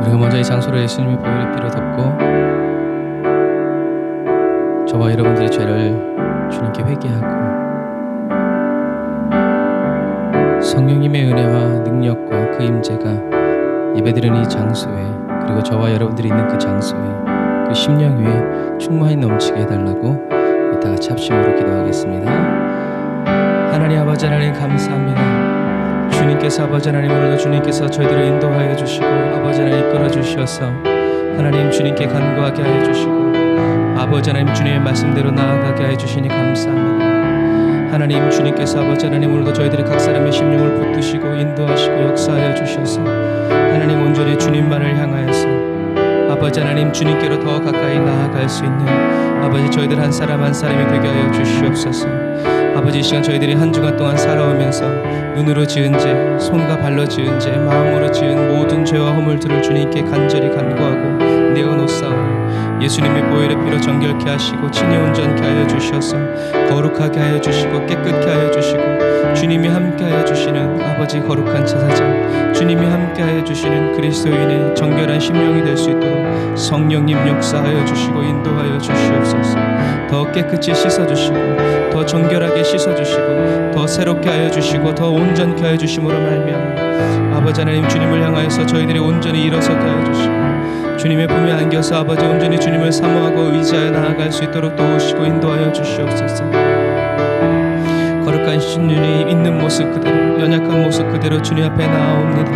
우리가 먼저 이 장소를 예수님의 보혈의 피로 덮고 저와 여러분들의 죄를 주님께 회개하고 성령님의 은혜와 능력과 그 임재가 예배드리는 이 장소에, 그리고 저와 여러분들이 있는 그 장소에, 그 심령 위에 충만히 넘치게 해달라고 다 같이 합심으로 기도하겠습니다. 하나님 아버지 하나님 감사합니다. 주님께서 아버지 하나님 오늘도 주님께서 저희들을 인도하여 주시고 아버지 하나님 이끌어 주셔서 하나님 주님께 간구하게 하여 주시고 아버지 하나님 주님의 말씀대로 나아가게 하여 주시니 감사합니다. 하나님 주님께서 아버지 하나님 오늘도 저희들의 각 사람의 심령을 붙드시고 인도하시고 역사하여 주셔서 하나님 온전히 주님만을 향하여서 아버지 하나님 주님께로 더 가까이 나아갈 수 있는 아버지 저희들 한 사람 한 사람이 되게 하여 주시옵소서. 아버지 이 시간 저희들이 한 주간 동안 살아오면서 눈으로 지은 죄, 손과 발로 지은 죄, 마음으로 지은 모든 죄와 허물들을 주님께 간절히 간구하고 내어놓사오니 예수님의 보혈의 피로 정결케 하시고 친히 온전케 하여 주셔서 거룩하게 하여 주시고 깨끗게 하여 주시고 주님이 함께 하여 주시는 아버지 거룩한 제사장, 주님이 함께 하여 주시는 그리스도인의 정결한 심령이 될 수 있도록 성령님 역사하여 주시고 인도하여 주시옵소서. 더 깨끗이 씻어주시고 더 정결하게 씻어주시고 더 새롭게 하여 주시고 더 온전케 하여 주심으로 말미암아 아버지 하나님 주님을 향하여서 저희들이 온전히 일어서게 하여 주시고 주님의 품에 안겨서 아버지 온전히 주님을 사모하고 의지하여 나아갈 수 있도록 도우시고 인도하여 주시옵소서. 거룩한 신륜이 있는 모습 그대로, 연약한 모습 그대로 주님 앞에 나아옵니다.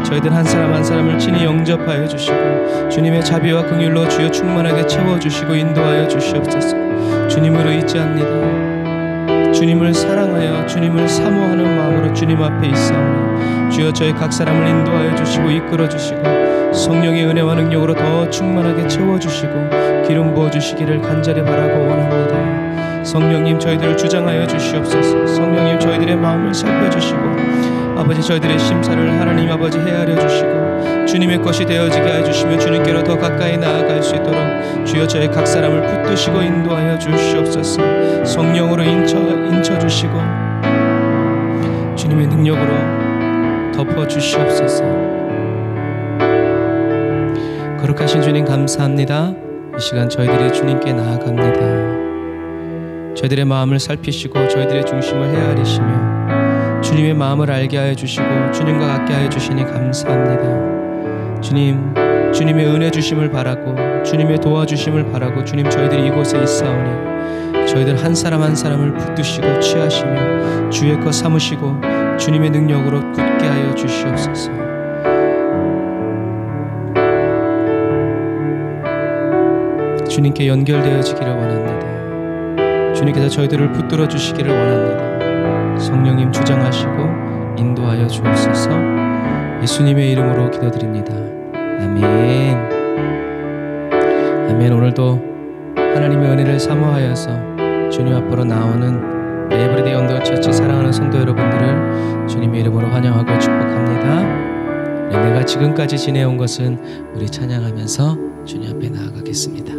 저희들 한 사람 한 사람을 친히 영접하여 주시고 주님의 자비와 긍휼로 주여 충만하게 채워주시고 인도하여 주시옵소서. 주님을 의지합니다. 주님을 사랑하여 주님을 사모하는 마음으로 주님 앞에 있사오니 주여 저희 각 사람을 인도하여 주시고 이끌어 주시고 성령의 은혜와 능력으로 더 충만하게 채워주시고 기름 부어주시기를 간절히 바라고 원합니다. 성령님 저희들을 주장하여 주시옵소서. 성령님 저희들의 마음을 살펴주시고 아버지 저희들의 심사를 하나님 아버지 헤아려 주시고 주님의 것이 되어지게 하여 주시며 주님께로 더 가까이 나아갈 수 있도록 주여 저희 각 사람을 붙드시고 인도하여 주시옵소서. 성령으로 인쳐 주시고 주님의 능력으로 덮어 주시옵소서. 거룩하신 주님 감사합니다. 이 시간 저희들이 주님께 나아갑니다. 저희들의 마음을 살피시고 저희들의 중심을 헤아리시며 주님의 마음을 알게 하여 주시고 주님과 같게 하여 주시니 감사합니다. 주님, 주님의 은혜 주심을 바라고 주님의 도와주심을 바라고 주님 저희들이 이곳에 있사오니 저희들 한 사람 한 사람을 붙드시고 취하시며 주의 것 삼으시고 주님의 능력으로 굳게 하여 주시옵소서. 주님께 연결되어지기를 원합니다. 주님께서 저희들을 붙들어 주시기를 원합니다. 성령님 주장하시고 인도하여 주옵소서. 예수님의 이름으로 기도드립니다. 아멘. 아멘. 오늘도 하나님의 은혜를 사모하여서 주님 앞으로 나오는 에브리데이 언더 처치 사랑하는 성도 여러분들을 주님의 이름으로 환영하고 축복합니다. 내가 지금까지 지내온 것은 우리 찬양하면서 주님 앞에 나아가겠습니다.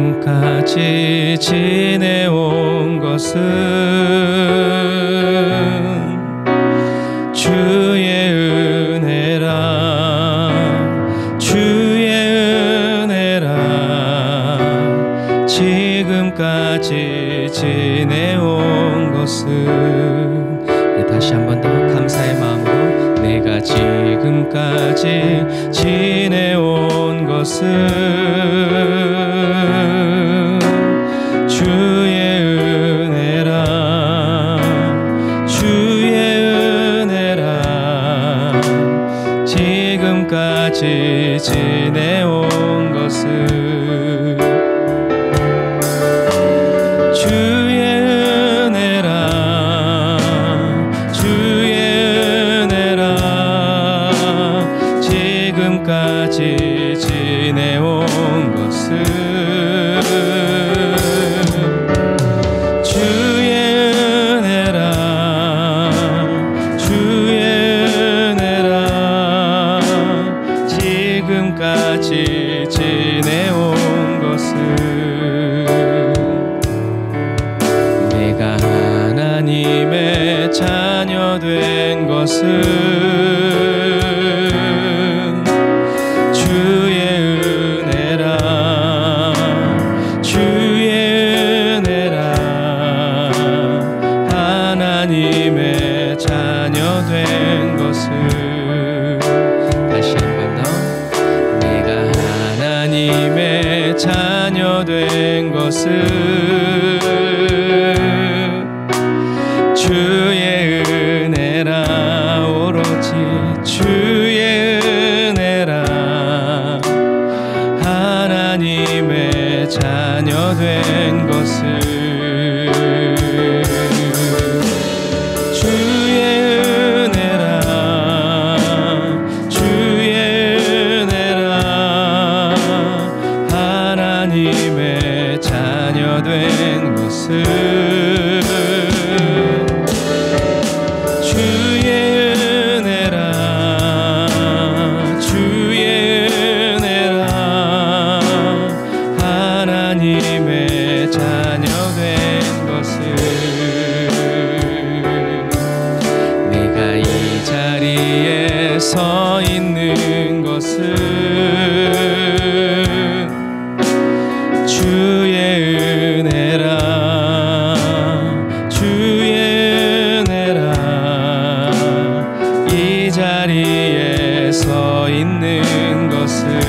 지금까지 지내온 것은 주의 은혜라 주의 은혜라 지금까지 지내온 것은 다시 한 번 더 감사의 마음으로 내가 지금까지 지내온 것은 주의 은혜라 주의 은혜라 지금까지 지내온 것은 주의 은혜라 주의 은혜라 지금까지 지내온 것은 지금까지 지내온 것은 내가 하나님의 자녀 된 것은 주의 은혜라 하나님의 자녀 된 것을 다시 한 번 더 내가 하나님의 자녀 된 것을 주의 은혜라 오로지 주의 은혜라 하나님의 자녀 된 것을 하나님의 자녀 된 것을 주의 은혜라 주의 은혜라 하나님의 자녀 된 것을 내가 이 자리에 서 있는 것은 주의 은혜라 주의 은혜라 이 자리에 서 있는 것은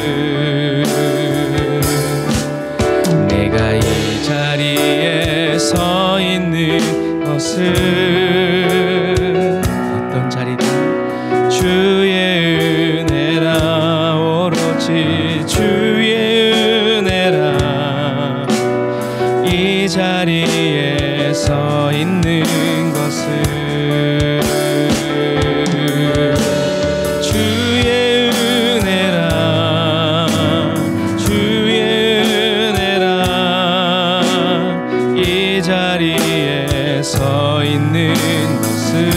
내가 이 자리에 서 있는 것은 어떤 자리다 주의 은혜라 오로지 주의 은혜라 이 자리에 서 있는 것은 주의 은혜라 주의 은혜라 이 자리에 서 있는 것은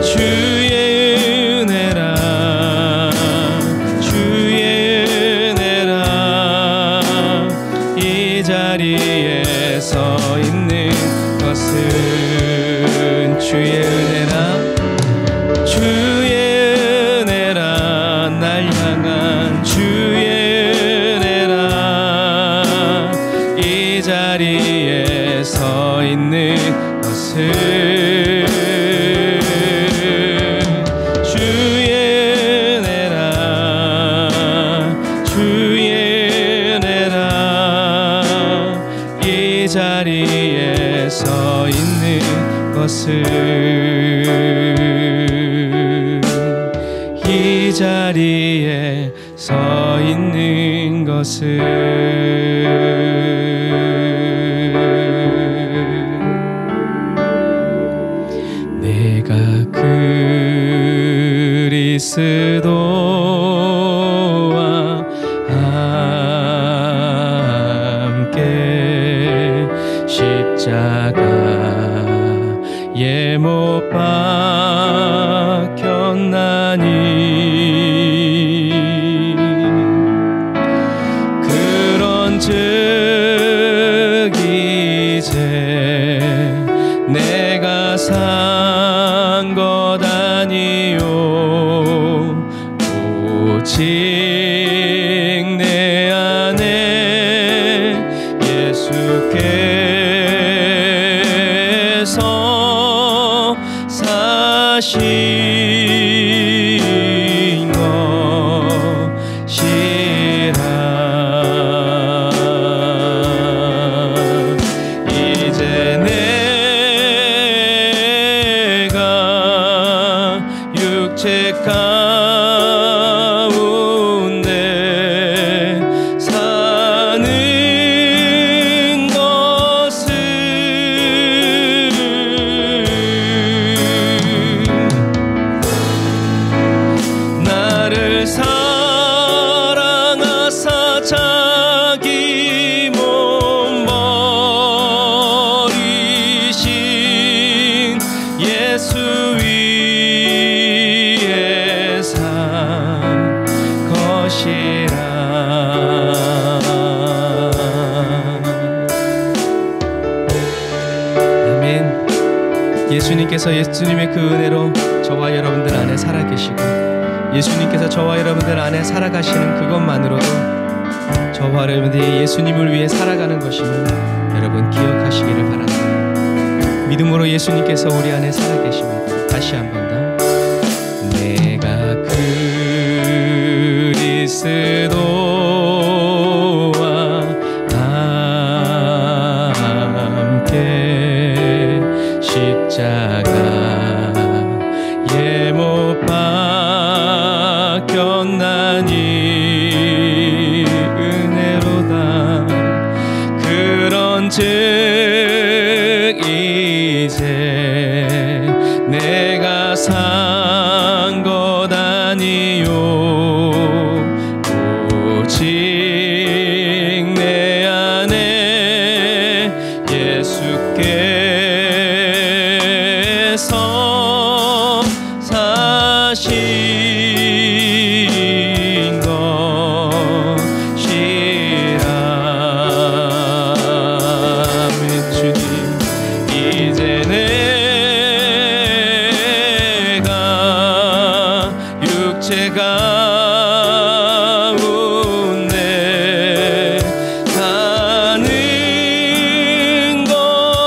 주의 은혜라 주의 은혜라 이 자리에 서 있는 것은 주의 은혜라 주의 은혜라 날 향한 주의 은혜라 이 자리에 서 있는 것은 주의 은혜라 주의 은혜라 이 자리에 서 있는 것은 이 자리에 서 있는 것은 내가 그리스도와 함께 십자가에 못 박혔나니 그런즉 이제 내가 산 것 아니요 오직 내 안에 예수께서 사신 것이라 이제 내가 육체 가운데 사는 것은 나를 사랑하사 자기 몸 버리신 예수 위에 예수님께서 예수님의 그 은혜로 저와 여러분들 안에 살아계시고 예수님께서 저와 여러분들 안에 살아가시는 그것만으로도 저와 여러분들이 예수님을 위해 살아가는 것임을 여러분 기억하시기를 바랍니다. 믿음으로 예수님께서 우리 안에 살아계십니다. 다시 한 번 더 내가 그리스도와 함께 십자가에 못 박혔나니 은혜로다. 그런즉 이제 내가 산 것 아니요 오직 내 안에 예수께서 사신 것이라. 아멘. 주님 이제 내가 육체 가운데 사는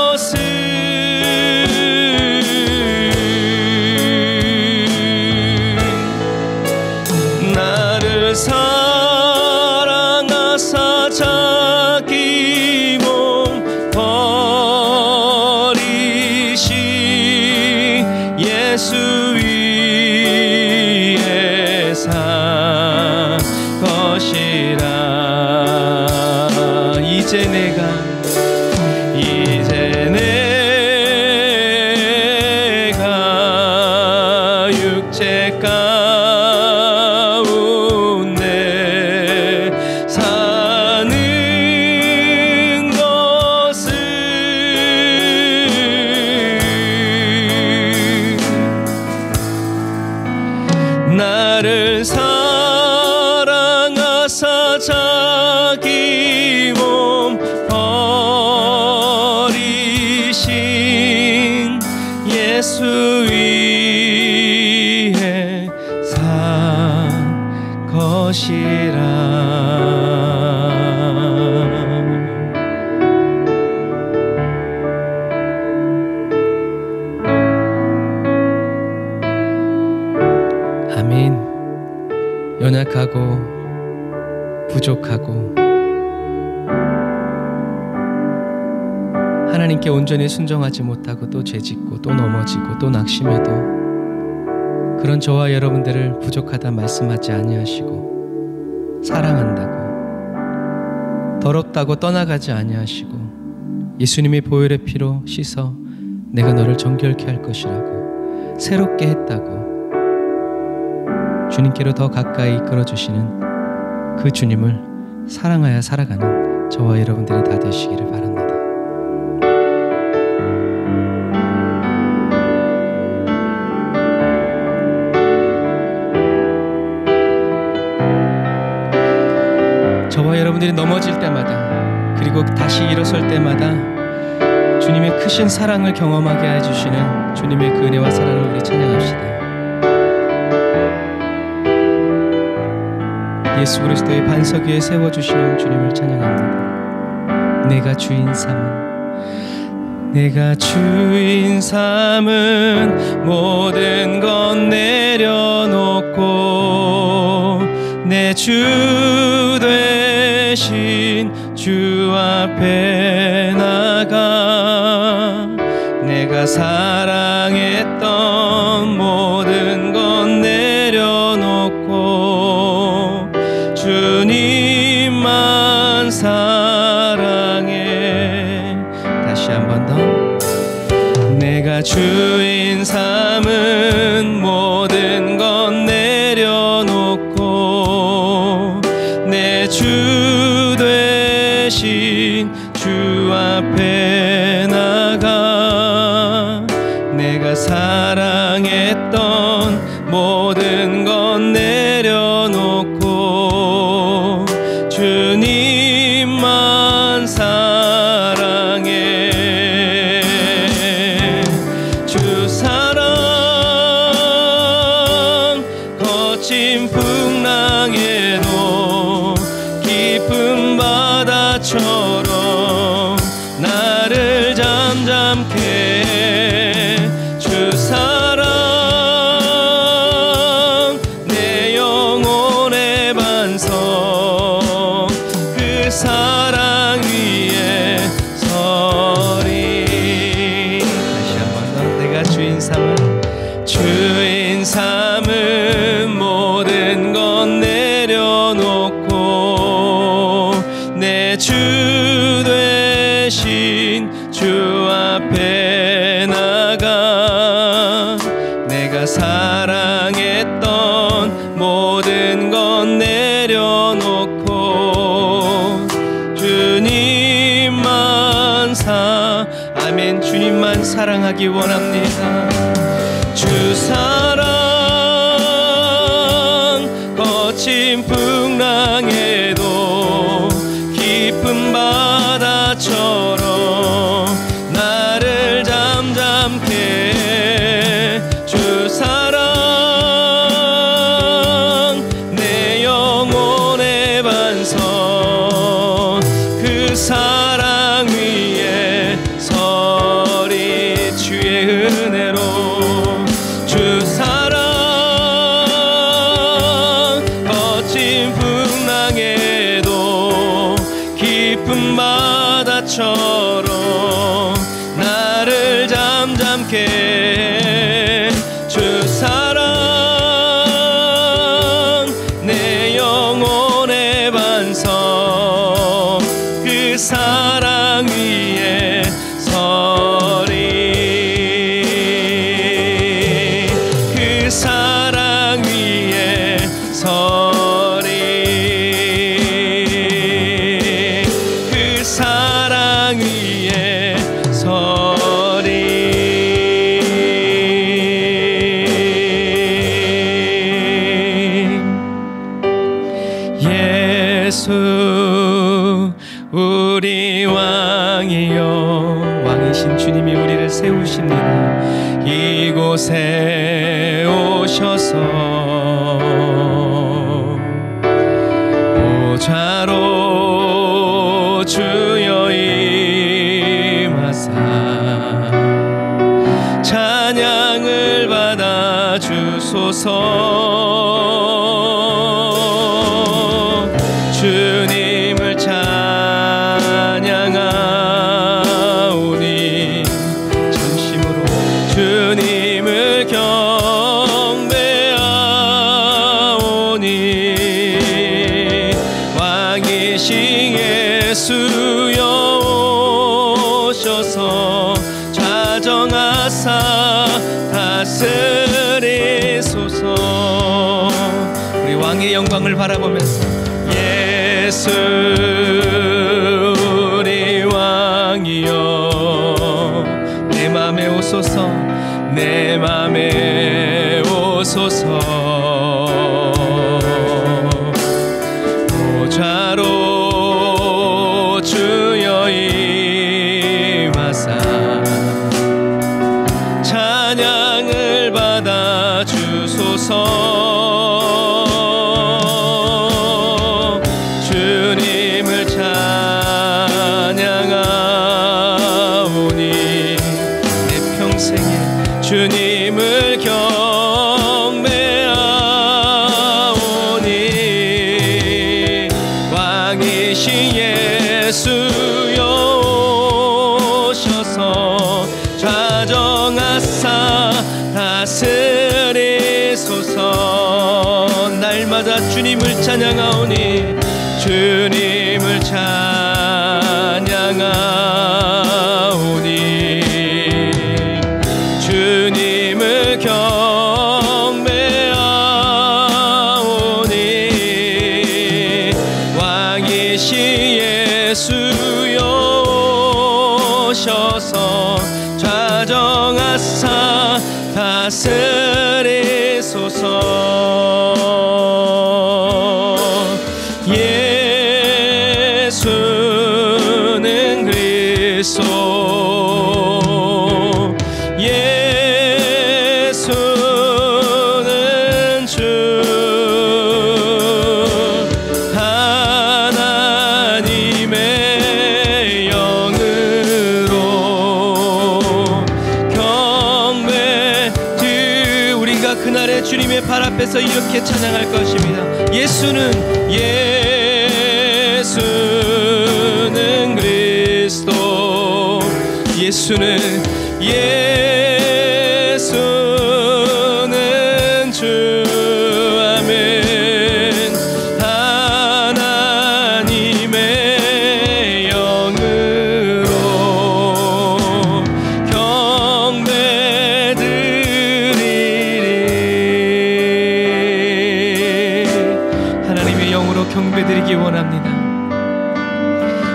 것은 나를 사랑하사 자기 몸 버리신 예수 위에 산 것이라. 이제 내가 육체 가운데 사는 것은 나를 사랑하사 자기 몸 버리신 예수 위에 산 것이라. 아멘. 연약하고 부족하고 하나님께 온전히 순종하지 못하고 또 죄짓고 또 넘어지고 또 낙심해도 그런 저와 여러분들을 부족하다 말씀하지 아니하시고 사랑한다고 더럽다고 떠나가지 아니하시고 예수님의 보혈의 피로 씻어 내가 너를 정결케 할 것이라고 새롭게 했다고 주님께로 더 가까이 이끌어주시는 그 주님을 사랑하여 살아가는 저와 여러분들이 다 되시기를 바랍니다. 저와 여러분들이 넘어질 때마다 그리고 다시 일어설 때마다 주님의 크신 사랑을 경험하게 해주시는 주님의 그 은혜와 사랑을 우리 찬양합시다. 예수 그리스도의 반석 위에 세워주시는 주님을 찬양합니다. 내가 주인 삼은 모든 것 내려놓고 내 주 되신 주 앞에 나가 내가 사랑했던 모든 것 내려놓고 주님만 사랑해. 다시 한 번 더. 내가 주인 삼은 모든 것 내려놓고 내 주 되신 주 앞에 나가 내가 사랑했던 모든 것 내려놓고 주님만 사랑해. 주 거친 풍랑에도 깊은 바다처럼 나를 잠잠케 해. 주 사랑 내 영혼의 반석 그 사랑 위에 서리. 다시 한번 더. 내가 주인 삼은 모든 건 내려놓고 내 주 되신 주 앞에 나가. 내가 사랑했던 모든 건 내려놓고 주님만 아멘. 주님만 사랑하기 원합니다. 주 사랑 거친 풍랑에도 깊은 바다처럼 나를 잠잠케 해. 주 사랑 내 영혼의 반석 그 사랑 위에 서리. 주의 은혜로 주 사랑 거친 풍랑에도 깊은 바다처럼 나를 잠잠케 해. 주 사랑 내 영혼의 반석 그 사랑 위에 서리. 그 사랑 위에 서리. 그 사랑 위에 서리. 예수 우리 왕이여. 왕이신 주님이 우리를 세우십니다. 이곳에 오셔서 보좌로 주여 임하사 찬양을 받아 주소서. 주님을 찬양하오니 전심으로 주님을 경배하오니 왕이신 예수여 오셔서 좌정하사 다스리소서. 우리 왕의 영광을 바라보면서 예수 우리 왕이여 내 맘에 오소서. 내 맘에 오소서. 보좌로 주여 임하사 찬양을 받아 주소서. 주님을 찬양하오니 내 평생에 주님을 경배하오니 왕이신 예수여 오셔서 좌정하사 다스리소서. 날마다 주님을 찬양하오니 주님을 찬양하오니 주님을 경배하오니 왕이신 예수여 오셔서 좌정하사 다스리소서. 예수는 그리스도 예수는 주 앞에서 이렇게 찬양할 것입니다. 예수는 그리스도, 예수는 주. 아멘. 하나님의 영으로 경배드리기 원합니다.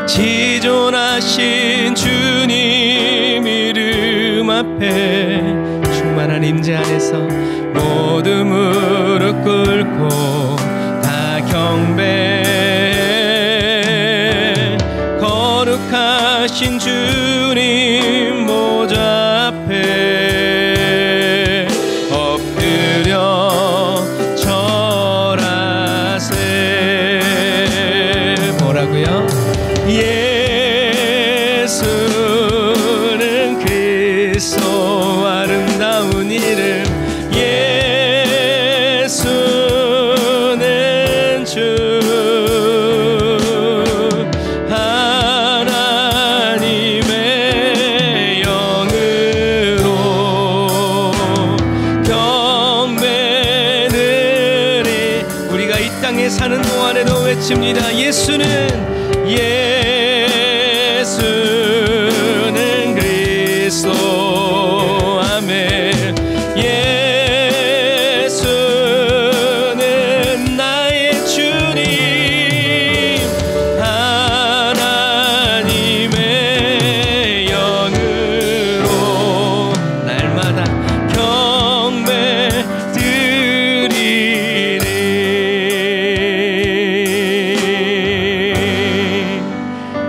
지존하신 주님 이름 앞에 충만한 임재 안에서 모두 무릎 꿇고 다 경배해. 거룩하신 주님 모자 앞에 엎드려 절하세. 뭐라고요? 예수는 그리스도 아름다운 이름, 예수는 주. 하나님의 영으로 경배드리. 우리가 이 땅에 사는 동안에도 외칩니다. 예수는 그리스도. 아멘. 예수는 나의 주님, 하나님의 영으로 날마다 경배드리리.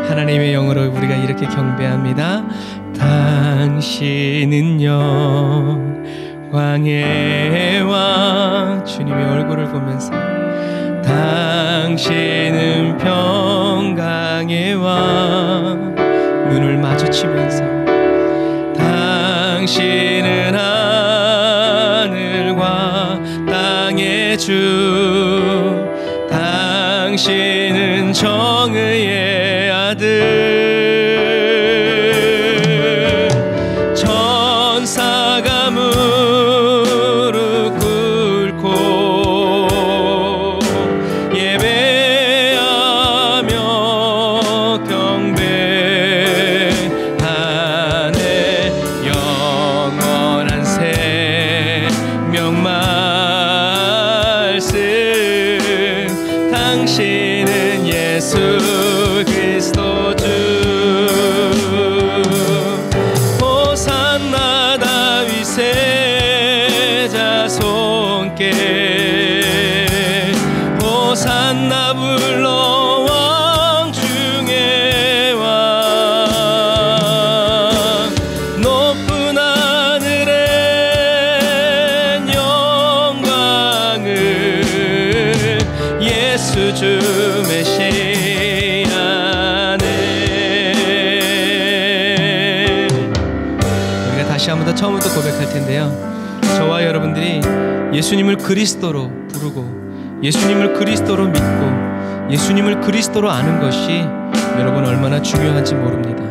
하나님의 영으로 우리가 이렇게 경배합니다. 당신은 영광의 왕. 주님의 얼굴을 보면서 당신은 평강의 왕. 눈을 마주치면서 당신은 하늘과 땅의 주, 당신은 정의의 아들. 천사가 무릎 꿇고 예배하며 경배하네. 영원한 생명 말씀. 당신은 예수 그리스도 주. 호산나 다윗의 자손께 호산나 불러 왕 중의 왕. 높은 하늘엔 영광을 예수 주 메시아네. 우리가 다시 한번 더 처음부터 고백할 텐데요. 저와 여러분들이 예수님을 그리스도로 부르고 예수님을 그리스도로 믿고 예수님을 그리스도로 아는 것이 여러분 얼마나 중요한지 모릅니다.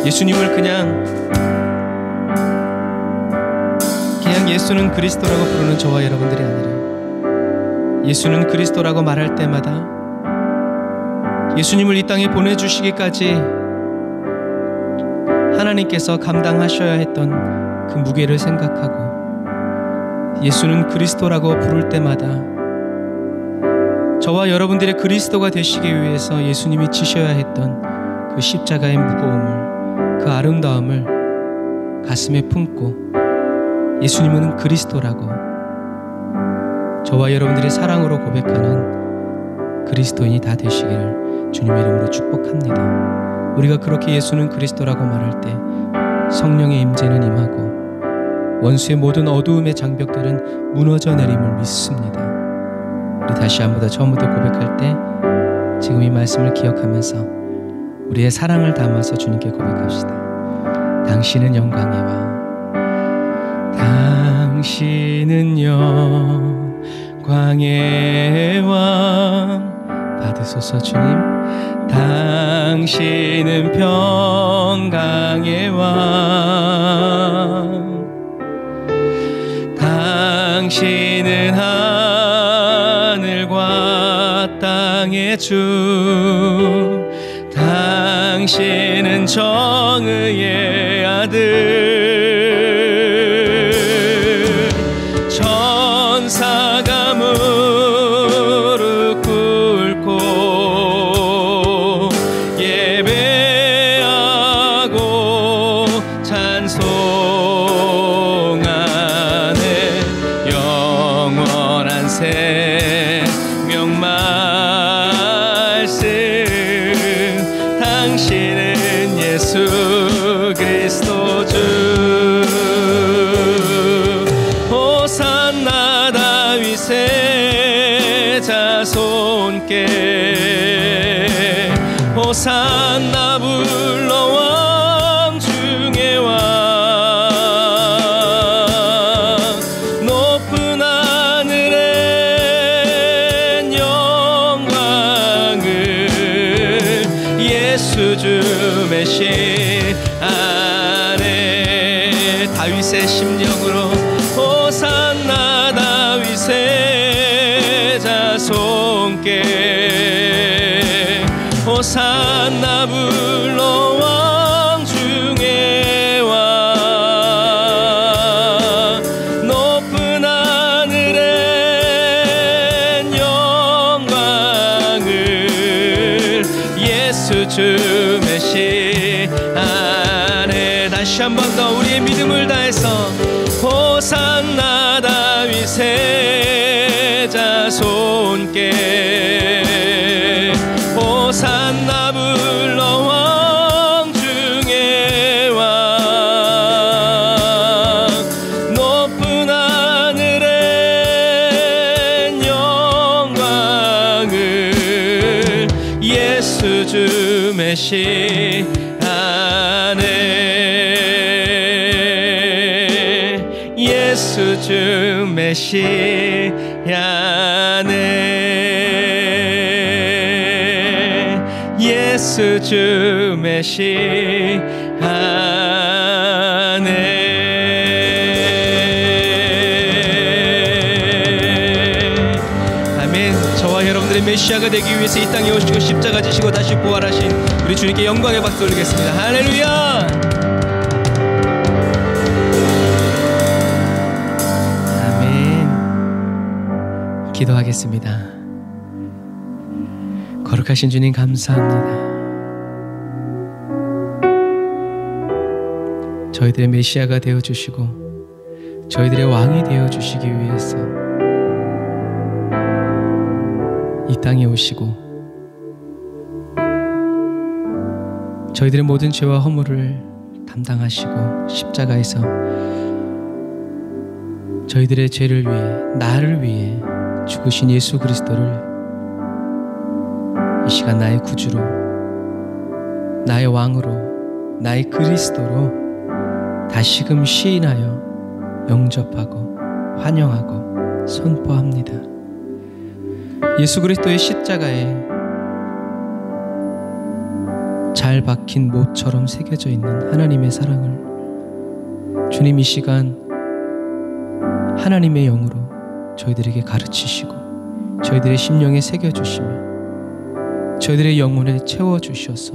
예수님을 그냥 예수는 그리스도라고 부르는 저와 여러분들이 아니라 예수는 그리스도라고 말할 때마다 예수님을 이 땅에 보내주시기까지 하나님께서 감당하셔야 했던 그 무게를 생각하고 예수는 그리스도라고 부를 때마다 저와 여러분들의 그리스도가 되시기 위해서 예수님이 지셔야 했던 그 십자가의 무거움을, 그 아름다움을 가슴에 품고 예수님은 그리스도라고 저와 여러분들의 사랑으로 고백하는 그리스도인이 다 되시기를 주님의 이름으로 축복합니다. 우리가 그렇게 예수는 그리스도라고 말할 때 성령의 임재는 임하고 원수의 모든 어두움의 장벽들은 무너져 내림을 믿습니다. 우리 다시 한 번 더 처음부터 고백할 때 지금 이 말씀을 기억하면서 우리의 사랑을 담아서 주님께 고백합시다. 당신은 영광의 왕, 당신은 영광의 왕 받으소서. 주님, 당신은 평강의 왕, 당신은 하늘과 땅의 주, 당신은 정의의 아들. 천사가 무릎 꿇고 예배하고 찬송하네. 영원한 생명 말씀, 당신은 예수 그리스도 주. 호산나 다윗의 자손께, 호산나 불러 왕 중의 왕. 높은 하늘엔 영광을 예수 주 메시 안에. 다윗의 심령으로 호산나 다윗의 자손께, 호산나 불러 왕 중의 왕. 높은 하늘엔 영광을 예수 주 메시 안에. 다시 한 번 더 우리의 믿음을 다해서 호산나 다윗의 자손께, 호산나 불러 왕 중의 왕. 높은 하늘엔 영광을 예수 주 메시 안에. 예수 주 메시 안에. 예수 주 메시 안에. 아멘. 저와 여러분들의 메시아가 되기 위해서 이 땅에 오시고 십자가 지시고 다시 부활하신 우리 주님께 영광의 박수 올리겠습니다. 할렐루야. 기도하겠습니다. 거룩하신 주님, 감사합니다. 저희들의 메시아가 되어주시고 저희들의 왕이 되어주시기 위해서 이 땅에 오시고 저희들의 모든 죄와 허물을 담당하시고 십자가에서 저희들의 죄를 위해, 나를 위해 죽으신 예수 그리스도를 이 시간 나의 구주로, 나의 왕으로, 나의 그리스도로 다시금 시인하여 영접하고 환영하고 선포합니다. 예수 그리스도의 십자가에 잘 박힌 못처럼 새겨져 있는 하나님의 사랑을 주님 이 시간 하나님의 영으로 저희들에게 가르치시고 저희들의 심령에 새겨주시며 저희들의 영혼에 채워주셔서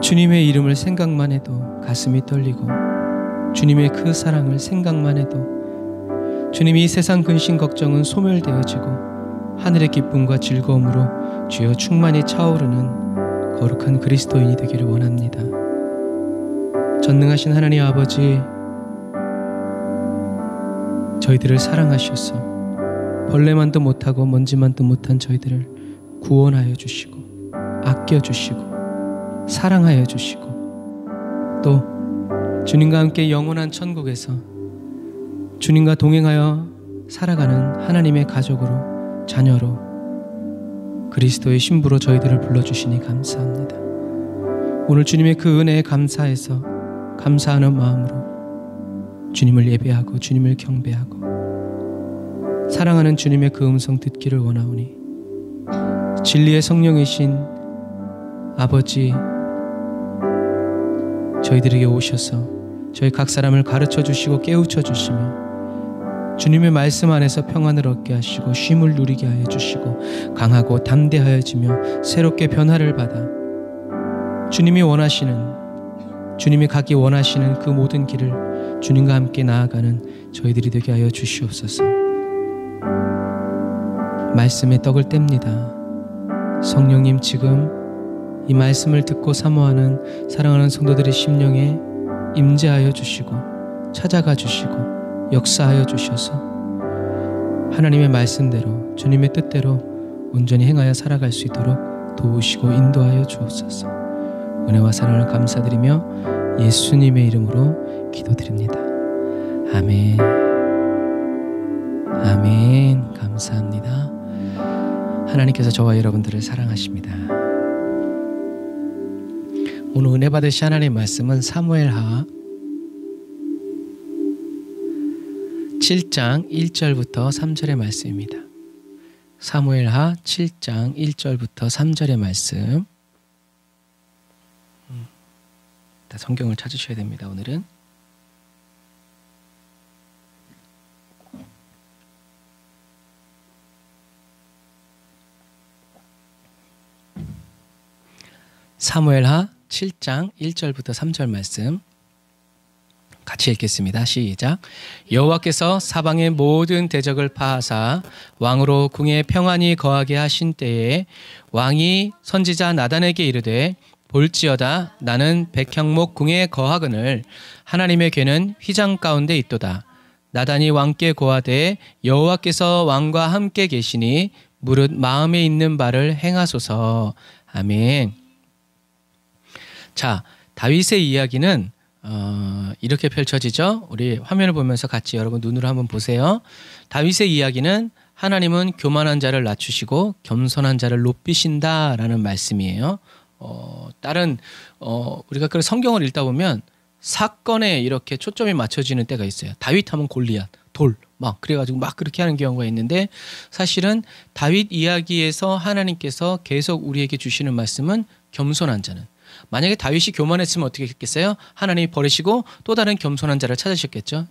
주님의 이름을 생각만 해도 가슴이 떨리고 주님의 그 사랑을 생각만 해도 주님이 이 세상 근심 걱정은 소멸되어지고 하늘의 기쁨과 즐거움으로 주여 충만히 차오르는 거룩한 그리스도인이 되기를 원합니다. 전능하신 하나님 아버지, 저희들을 사랑하셔서 벌레만도 못하고 먼지만도 못한 저희들을 구원하여 주시고 아껴주시고 사랑하여 주시고 또 주님과 함께 영원한 천국에서 주님과 동행하여 살아가는 하나님의 가족으로, 자녀로, 그리스도의 신부로 저희들을 불러주시니 감사합니다. 오늘 주님의 그 은혜에 감사해서 감사하는 마음으로 주님을 예배하고 주님을 경배하고 사랑하는 주님의 그 음성 듣기를 원하오니 진리의 성령이신 아버지, 저희들에게 오셔서 저희 각 사람을 가르쳐 주시고 깨우쳐 주시며 주님의 말씀 안에서 평안을 얻게 하시고 쉼을 누리게 하여 주시고 강하고 담대하여지며 새롭게 변화를 받아 주님이 가기 원하시는 그 모든 길을 주님과 함께 나아가는 저희들이 되게 하여 주시옵소서. 말씀의 떡을 뗍니다. 성령님, 지금 이 말씀을 듣고 사모하는 사랑하는 성도들의 심령에 임재하여 주시고 찾아가 주시고 역사하여 주셔서 하나님의 말씀대로 주님의 뜻대로 온전히 행하여 살아갈 수 있도록 도우시고 인도하여 주옵소서. 은혜와 사랑을 감사드리며 예수님의 이름으로 기도드립니다. 아멘. 아멘. 감사합니다. 하나님께서 저와 여러분들을 사랑하십니다. 오늘 은혜 받으신 하나님의 말씀은 사무엘하 7장 1절부터 3절의 말씀입니다. 사무엘하 7장 1절부터 3절의 말씀. 성경을 찾으셔야 됩니다. 오늘은 사무엘하 7장 1절부터 3절 말씀 같이 읽겠습니다. 시작. 여호와께서 사방의 모든 대적을 파하사 왕으로 궁에 평안히 거하게 하신 때에 왕이 선지자 나단에게 이르되 볼지어다 나는 백향목 궁에 거하거늘 하나님의 궤는 휘장 가운데 있도다. 나단이 왕께 고하되 여호와께서 왕과 함께 계시니 무릇 마음에 있는 바를 행하소서. 아멘. 자, 다윗의 이야기는 이렇게 펼쳐지죠. 우리 화면을 보면서 같이 여러분 눈으로 한번 보세요. 다윗의 이야기는 하나님은 교만한 자를 낮추시고 겸손한 자를 높이신다라는 말씀이에요. 다른 우리가 그 성경을 읽다 보면 사건에 이렇게 초점이 맞춰지는 때가 있어요. 다윗 하면 골리앗, 돌, 막 그래가지고 막 그렇게 하는 경우가 있는데 사실은 다윗 이야기에서 하나님께서 계속 우리에게 주시는 말씀은 겸손한 자는, 만약에 다윗이 교만했으면 어떻게 했겠어요? 하나님이 버리시고 또 다른 겸손한 자를 찾으셨겠죠.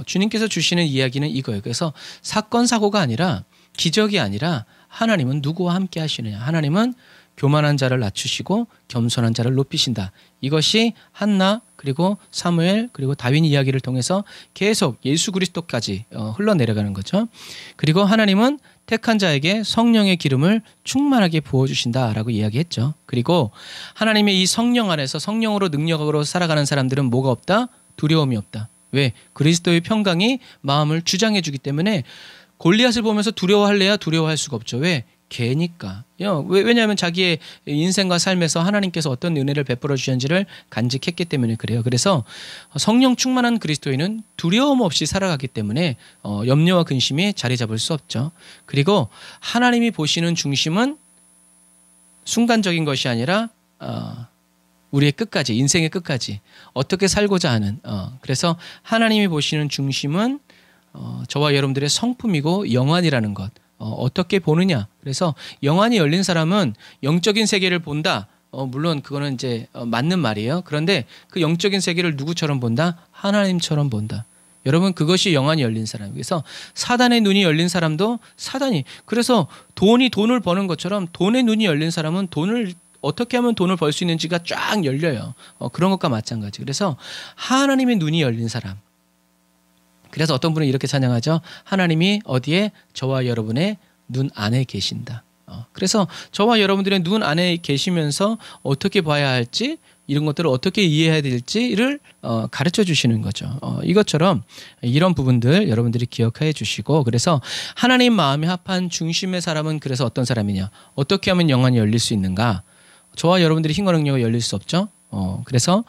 주님께서 주시는 이야기는 이거예요. 그래서 사건 사고가 아니라, 기적이 아니라 하나님은 누구와 함께 하시느냐. 하나님은 교만한 자를 낮추시고 겸손한 자를 높이신다. 이것이 한나 그리고 사무엘 그리고 다윗 이야기를 통해서 계속 예수 그리스도까지 흘러내려가는 거죠. 그리고 하나님은 택한 자에게 성령의 기름을 충만하게 부어주신다라고 이야기했죠. 그리고 하나님의 이 성령 안에서 성령으로 능력으로 살아가는 사람들은 뭐가 없다? 두려움이 없다. 왜? 그리스도의 평강이 마음을 주장해 주기 때문에 골리앗을 보면서 두려워할래야 두려워할 수가 없죠. 왜? 개니까. 왜냐하면 자기의 인생과 삶에서 하나님께서 어떤 은혜를 베풀어 주셨는지를 간직했기 때문에 그래요. 그래서 성령 충만한 그리스도인은 두려움 없이 살아가기 때문에 염려와 근심이 자리 잡을 수 없죠. 그리고 하나님이 보시는 중심은 순간적인 것이 아니라 우리의 끝까지, 인생의 끝까지 어떻게 살고자 하는, 그래서 하나님이 보시는 중심은 저와 여러분들의 성품이고 영안이라는 것. 어떻게 보느냐. 그래서 영안이 열린 사람은 영적인 세계를 본다. 물론 그거는 이제 맞는 말이에요. 그런데 그 영적인 세계를 누구처럼 본다? 하나님처럼 본다. 여러분, 그것이 영안이 열린 사람. 그래서 사단의 눈이 열린 사람도 사단이, 그래서 돈을 버는 것처럼 돈의 눈이 열린 사람은 돈을 어떻게 하면 돈을 벌 수 있는지가 쫙 열려요. 그런 것과 마찬가지. 그래서 하나님의 눈이 열린 사람. 그래서 어떤 분은 이렇게 찬양하죠. 하나님이 어디에? 저와 여러분의 눈 안에 계신다. 그래서 저와 여러분들의 눈 안에 계시면서 어떻게 봐야 할지, 이런 것들을 어떻게 이해해야 될지를 가르쳐 주시는 거죠. 이것처럼 이런 부분들 여러분들이 기억해 주시고, 그래서 하나님 마음에 합한 중심의 사람은 그래서 어떤 사람이냐, 어떻게 하면 영안이 열릴 수 있는가. 저와 여러분들이 힘과 능력이 열릴 수 없죠. 그래서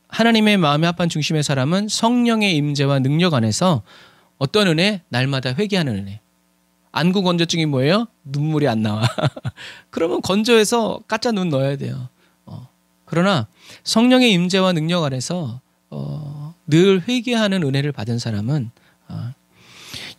하나님의 마음에 합한 중심의 사람은 성령의 임재와 능력 안에서 어떤 은혜? 날마다 회개하는 은혜. 안구 건조증이 뭐예요? 눈물이 안 나와. 그러면 건조해서 까짜 눈 넣어야 돼요. 그러나 성령의 임재와 능력 안에서 늘 회개하는 은혜를 받은 사람은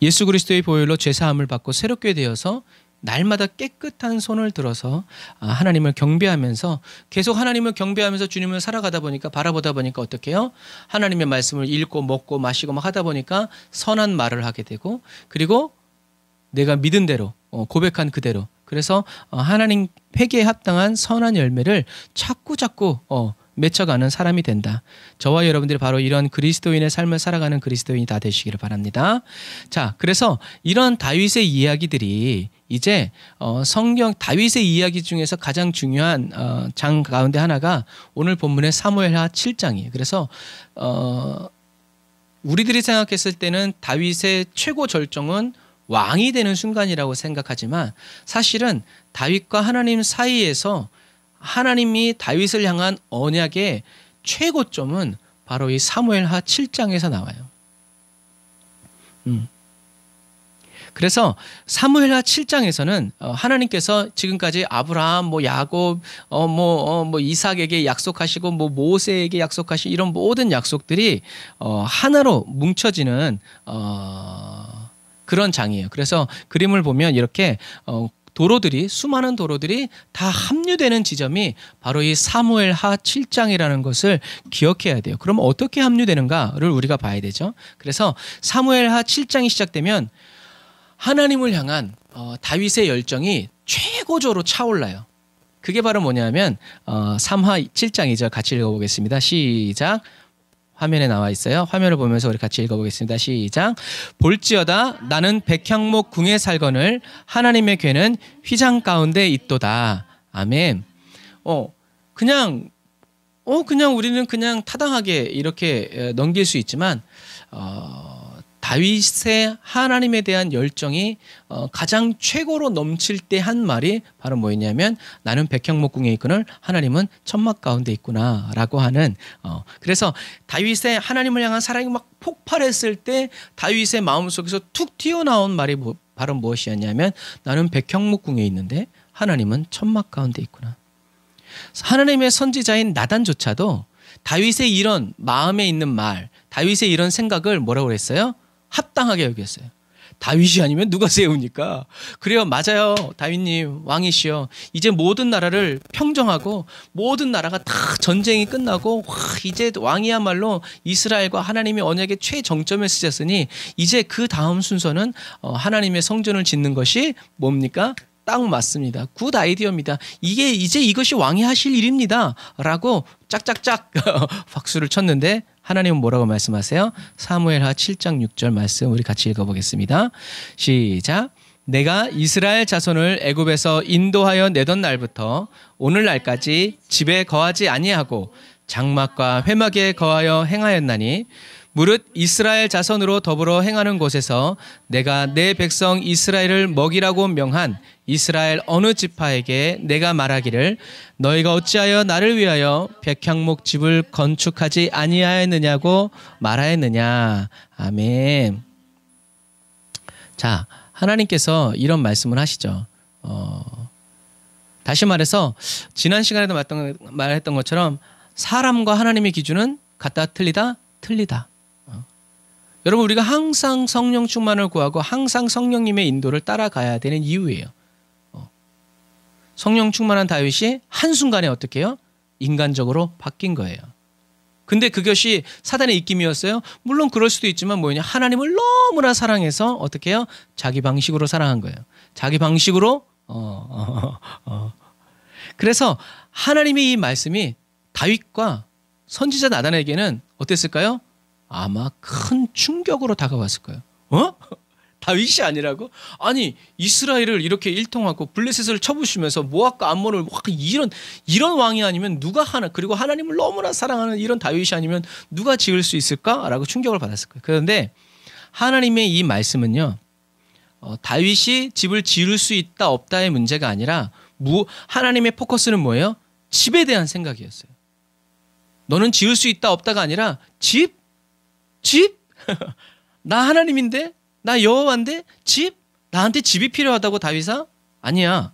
예수 그리스도의 보혈로 죄사함을 받고 새롭게 되어서 날마다 깨끗한 손을 들어서 하나님을 경배하면서 계속 하나님을 경배하면서 주님을 살아가다 보니까 바라보다 보니까 어떻게 해요? 하나님의 말씀을 읽고 먹고 마시고 막 하다 보니까 선한 말을 하게 되고 그리고 내가 믿은 대로 고백한 그대로 그래서 하나님 회개에 합당한 선한 열매를 자꾸 맺혀가는 사람이 된다. 저와 여러분들이 바로 이런 그리스도인의 삶을 살아가는 그리스도인이 다 되시기를 바랍니다. 자, 그래서 이런 다윗의 이야기들이 이제 성경 다윗의 이야기 중에서 가장 중요한 장 가운데 하나가 오늘 본문의 사무엘하 7장이에요. 그래서 우리들이 생각했을 때는 다윗의 최고 절정은 왕이 되는 순간이라고 생각하지만 사실은 다윗과 하나님 사이에서 하나님이 다윗을 향한 언약의 최고점은 바로 이 사무엘하 7장에서 나와요. 그래서 사무엘하 7장에서는 하나님께서 지금까지 아브라함, 야곱, 이삭에게 약속하시고 모세에게 약속하신 이런 모든 약속들이 하나로 뭉쳐지는 그런 장이에요. 그래서 그림을 보면 이렇게 수많은 도로들이 다 합류되는 지점이 바로 이 사무엘하 7장이라는 것을 기억해야 돼요. 그럼 어떻게 합류되는가를 우리가 봐야 되죠. 그래서 사무엘하 7장이 시작되면 하나님을 향한 다윗의 열정이 최고조로 차올라요. 그게 바로 뭐냐면 사무엘하 7장이죠. 같이 읽어보겠습니다. 시작. 화면에 나와 있어요. 화면을 보면서 우리 같이 읽어보겠습니다. 시작. 볼지어다 나는 백향목 궁에 살거늘 하나님의 궤는 휘장 가운데 있도다. 아멘. 그냥 우리는 그냥 타당하게 이렇게 넘길 수 있지만 다윗의 하나님에 대한 열정이 가장 최고로 넘칠 때 한 말이 바로 뭐였냐면 나는 백향목궁에 있거늘 하나님은 천막 가운데 있구나라고 하는 그래서 다윗의 하나님을 향한 사랑이 막 폭발했을 때 다윗의 마음속에서 툭 튀어나온 말이 바로 무엇이었냐면 나는 백향목궁에 있는데 하나님은 천막 가운데 있구나. 하나님의 선지자인 나단조차도 다윗의 이런 마음에 있는 말, 다윗의 이런 생각을 뭐라고 그랬어요? 합당하게 여겼어요. 다윗이 아니면 누가 세웁니까? 그래요, 맞아요. 다윗님 왕이시여. 이제 모든 나라를 평정하고 모든 나라가 다 전쟁이 끝나고 이제 왕이야말로 이스라엘과 하나님의 언약의 최정점에 쓰셨으니 이제 그 다음 순서는 하나님의 성전을 짓는 것이 뭡니까? 딱 맞습니다. 굿 아이디어입니다. 이제 이것이 왕이 하실 일입니다. 라고 짝짝짝 박수를 쳤는데 하나님은 뭐라고 말씀하세요? 사무엘하 7장 6절 말씀 우리 같이 읽어보겠습니다. 시작. 내가 이스라엘 자손을 애굽에서 인도하여 내던 날부터 오늘날까지 집에 거하지 아니하고 장막과 회막에 거하여 행하였나니 무릇 이스라엘 자손으로 더불어 행하는 곳에서 내가 내 백성 이스라엘을 먹이라고 명한 이스라엘 어느 지파에게 내가 말하기를 너희가 어찌하여 나를 위하여 백향목 집을 건축하지 아니하였느냐고 말하였느냐. 아멘. 자, 하나님께서 이런 말씀을 하시죠. 다시 말해서 지난 시간에도 말했던 것처럼 사람과 하나님의 기준은 같다 틀리다? 틀리다. 여러분 우리가 항상 성령 충만을 구하고 항상 성령님의 인도를 따라가야 되는 이유예요. 성령 충만한 다윗이 한순간에 어떻게 해요? 인간적으로 바뀐 거예요. 근데 그것이 사단의 입김이었어요? 물론 그럴 수도 있지만 뭐냐? 하나님을 너무나 사랑해서 어떻게 해요? 자기 방식으로 사랑한 거예요. 자기 방식으로 그래서 하나님의 이 말씀이 다윗과 선지자 나단에게는 어땠을까요? 아마 큰 충격으로 다가왔을 거예요. 다윗이 아니라고? 아니 이스라엘을 이렇게 일통하고 블레셋을 쳐부시면서 모압과 암몬을 이런 왕이 아니면 누가 하나 그리고 하나님을 너무나 사랑하는 이런 다윗이 아니면 누가 지을 수 있을까라고 충격을 받았을 거예요. 그런데 하나님의 이 말씀은요. 다윗이 집을 지을 수 있다 없다의 문제가 아니라 하나님의 포커스는 뭐예요? 집에 대한 생각이었어요. 너는 지을 수 있다 없다가 아니라 집? 나 하나님인데? 나 여호와인데? 집? 나한테 집이 필요하다고 다윗아? 아니야.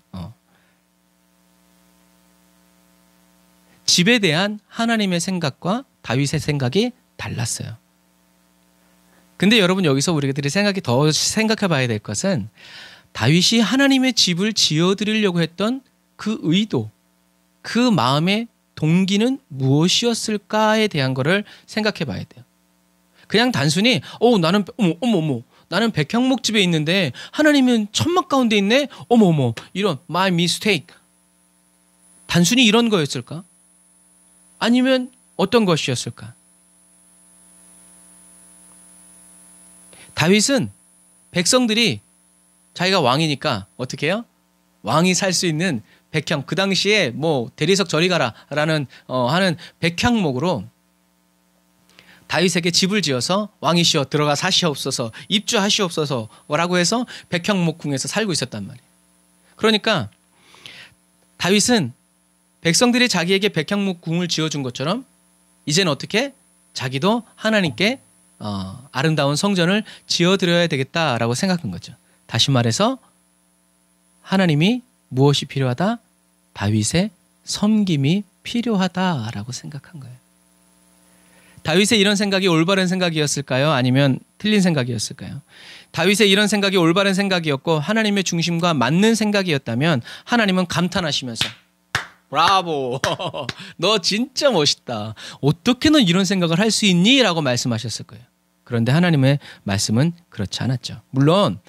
집에 대한 하나님의 생각과 다윗의 생각이 달랐어요. 근데 여러분 여기서 우리들이 더 생각해 봐야 될 것은 다윗이 하나님의 집을 지어드리려고 했던 그 의도, 그 마음의 동기는 무엇이었을까에 대한 거를 생각해 봐야 돼요. 그냥 단순히 나는 어머 나는 백향목 집에 있는데 하나님은 천막 가운데 있네. 어머 이런 my mistake. 단순히 이런 거였을까? 아니면 어떤 것이었을까? 다윗은 백성들이 자기가 왕이니까 어떻게 해요? 왕이 살 수 있는 백향, 그 당시에 뭐 대리석 저리 가라라는 하는 백향목으로 다윗에게 집을 지어서 왕이시여 들어가 사시옵소서, 입주하시옵소서라고 해서 백향목궁에서 살고 있었단 말이에요. 그러니까 다윗은 백성들이 자기에게 백향목궁을 지어준 것처럼 이제는 어떻게 자기도 하나님께 아름다운 성전을 지어드려야 되겠다라고 생각한 거죠. 다시 말해서 하나님이 무엇이 필요하다? 다윗의 섬김이 필요하다라고 생각한 거예요. 다윗의 이런 생각이 올바른 생각이었을까요? 아니면 틀린 생각이었을까요? 다윗의 이런 생각이 올바른 생각이었고 하나님의 중심과 맞는 생각이었다면 하나님은 감탄하시면서 브라보! 너 진짜 멋있다. 어떻게 넌 이런 생각을 할 수 있니? 라고 말씀하셨을 거예요. 그런데 하나님의 말씀은 그렇지 않았죠. 물론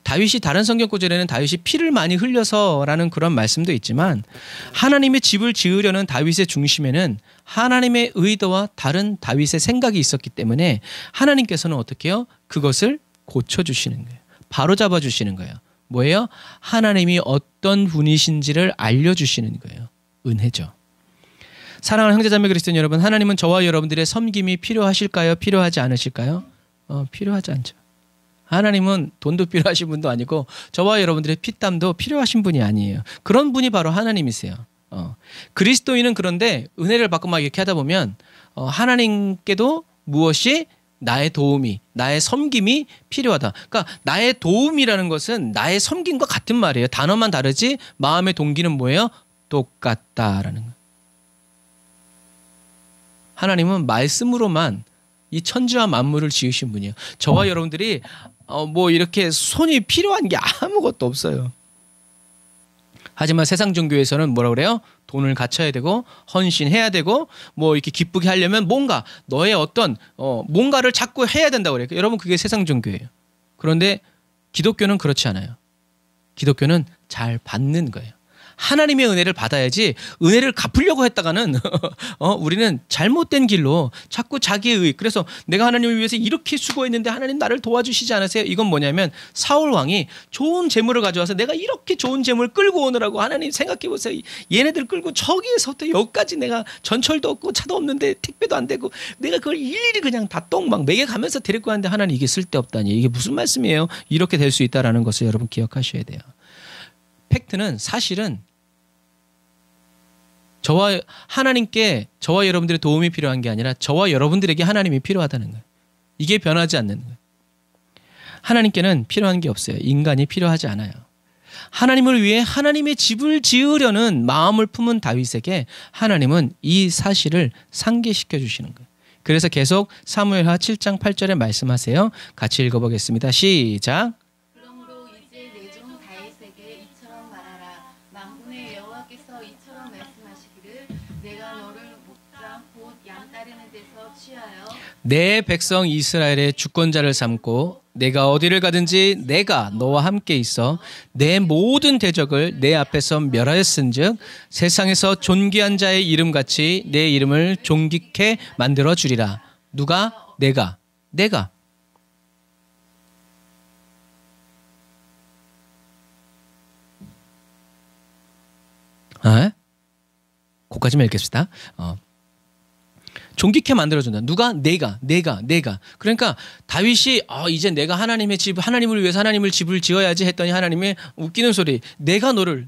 다윗이 다른 성경 구절에는 다윗이 피를 많이 흘려서라는 그런 말씀도 있지만 하나님의 집을 지으려는 다윗의 중심에는 하나님의 의도와 다른 다윗의 생각이 있었기 때문에 하나님께서는 어떻게 해요? 그것을 고쳐주시는 거예요. 바로잡아 주시는 거예요. 뭐예요? 하나님이 어떤 분이신지를 알려주시는 거예요. 은혜죠. 사랑하는 형제자매 그리스도인 여러분, 하나님은 저와 여러분들의 섬김이 필요하실까요? 필요하지 않으실까요? 필요하지 않죠. 하나님은 돈도 필요하신 분도 아니고 저와 여러분들의 피땀도 필요하신 분이 아니에요. 그런 분이 바로 하나님이세요. 그리스도인은 그런데 은혜를 받고 막 이렇게 하다 보면 하나님께도 무엇이 나의 도움이, 나의 섬김이 필요하다. 그러니까 나의 도움이라는 것은 나의 섬김과 같은 말이에요. 단어만 다르지 마음의 동기는 뭐예요? 똑같다라는 거예요. 하나님은 말씀으로만 이 천지와 만물을 지으신 분이에요. 저와 여러분들이 뭐 이렇게 손이 필요한 게 아무것도 없어요. 하지만 세상 종교에서는 뭐라 그래요? 돈을 갖춰야 되고 헌신해야 되고 뭐 이렇게 기쁘게 하려면 뭔가 너의 어떤 뭔가를 자꾸 해야 된다고 그래요. 여러분 그게 세상 종교예요. 그런데 기독교는 그렇지 않아요. 기독교는 잘 받는 거예요. 하나님의 은혜를 받아야지 은혜를 갚으려고 했다가는 우리는 잘못된 길로 자꾸 자기의 의, 그래서 내가 하나님을 위해서 이렇게 수고했는데 하나님 나를 도와주시지 않으세요? 이건 뭐냐면 사울 왕이 좋은 재물을 가져와서 내가 이렇게 좋은 재물을 끌고 오느라고 하나님 생각해 보세요. 얘네들 끌고 저기에서부터 여기까지 내가 전철도 없고 차도 없는데 택배도 안 되고 내가 그걸 일일이 그냥 다 똥 막 매겨가면서 데리고 왔는데 하나님 이게 쓸데없다니 이게 무슨 말씀이에요? 이렇게 될 수 있다라는 것을 여러분 기억하셔야 돼요. 팩트는 사실은 하나님께 저와 여러분들의 도움이 필요한 게 아니라 저와 여러분들에게 하나님이 필요하다는 거예요. 이게 변하지 않는 거예요. 하나님께는 필요한 게 없어요. 인간이 필요하지 않아요. 하나님을 위해 하나님의 집을 지으려는 마음을 품은 다윗에게 하나님은 이 사실을 상기시켜 주시는 거예요. 그래서 계속 사무엘하 7장 8절에 말씀하세요. 같이 읽어보겠습니다. 시작. 내 백성 이스라엘의 주권자를 삼고 내가 어디를 가든지 내가 너와 함께 있어 내 모든 대적을 내 앞에서 멸하였은즉 세상에서 존귀한 자의 이름같이 내 이름을 존귀케 만들어 주리라. 누가? 내가. 거기까지만 읽겠습니다. 존귀케 만들어준다. 누가? 내가. 그러니까 다윗이 이제 내가 하나님의 집, 하나님을 위해서 하나님을 집을 지어야지 했더니 하나님의 웃기는 소리. 내가 너를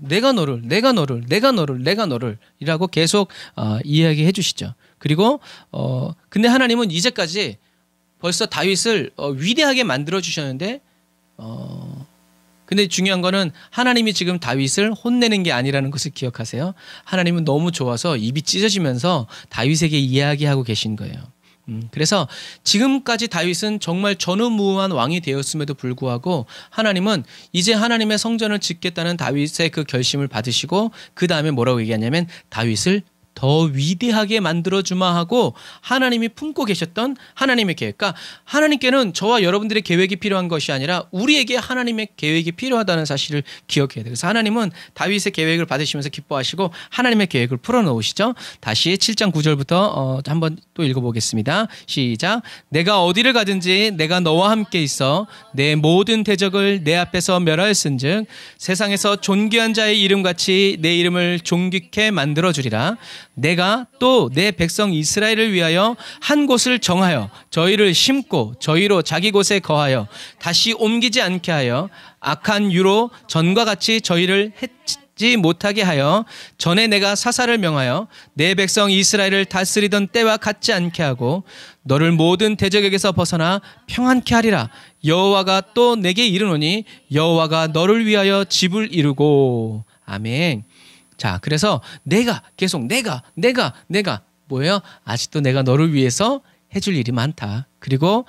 이라고 계속 이야기해 주시죠. 그리고 근데 하나님은 이제까지 벌써 다윗을 위대하게 만들어 주셨는데 근데 중요한 거는 하나님이 지금 다윗을 혼내는 게 아니라는 것을 기억하세요. 하나님은 너무 좋아서 입이 찢어지면서 다윗에게 이야기하고 계신 거예요. 그래서 지금까지 다윗은 정말 전무후무한 왕이 되었음에도 불구하고 하나님은 이제 하나님의 성전을 짓겠다는 다윗의 그 결심을 받으시고 그 다음에 뭐라고 얘기하냐면 다윗을 더 위대하게 만들어주마 하고 하나님이 품고 계셨던 하나님의 계획. 그러니까 하나님께는 저와 여러분들의 계획이 필요한 것이 아니라 우리에게 하나님의 계획이 필요하다는 사실을 기억해야 돼요. 그래서 하나님은 다윗의 계획을 받으시면서 기뻐하시고 하나님의 계획을 풀어놓으시죠. 다시 7장 9절부터 한번 또 읽어보겠습니다. 시작. 내가 어디를 가든지 내가 너와 함께 있어 내 모든 대적을 내 앞에서 멸하였은즉 세상에서 존귀한 자의 이름같이 내 이름을 존귀케 만들어주리라. 내가 또 내 백성 이스라엘을 위하여 한 곳을 정하여 저희를 심고 저희로 자기 곳에 거하여 다시 옮기지 않게 하여 악한 유로 전과 같이 저희를 해치지 못하게 하여 전에 내가 사사를 명하여 내 백성 이스라엘을 다스리던 때와 같지 않게 하고 너를 모든 대적에게서 벗어나 평안케 하리라. 여호와가 또 내게 이르노니 여호와가 너를 위하여 집을 이루고. 아멘. 자, 그래서 내가 계속 내가 뭐예요? 아직도 내가 너를 위해서 해줄 일이 많다. 그리고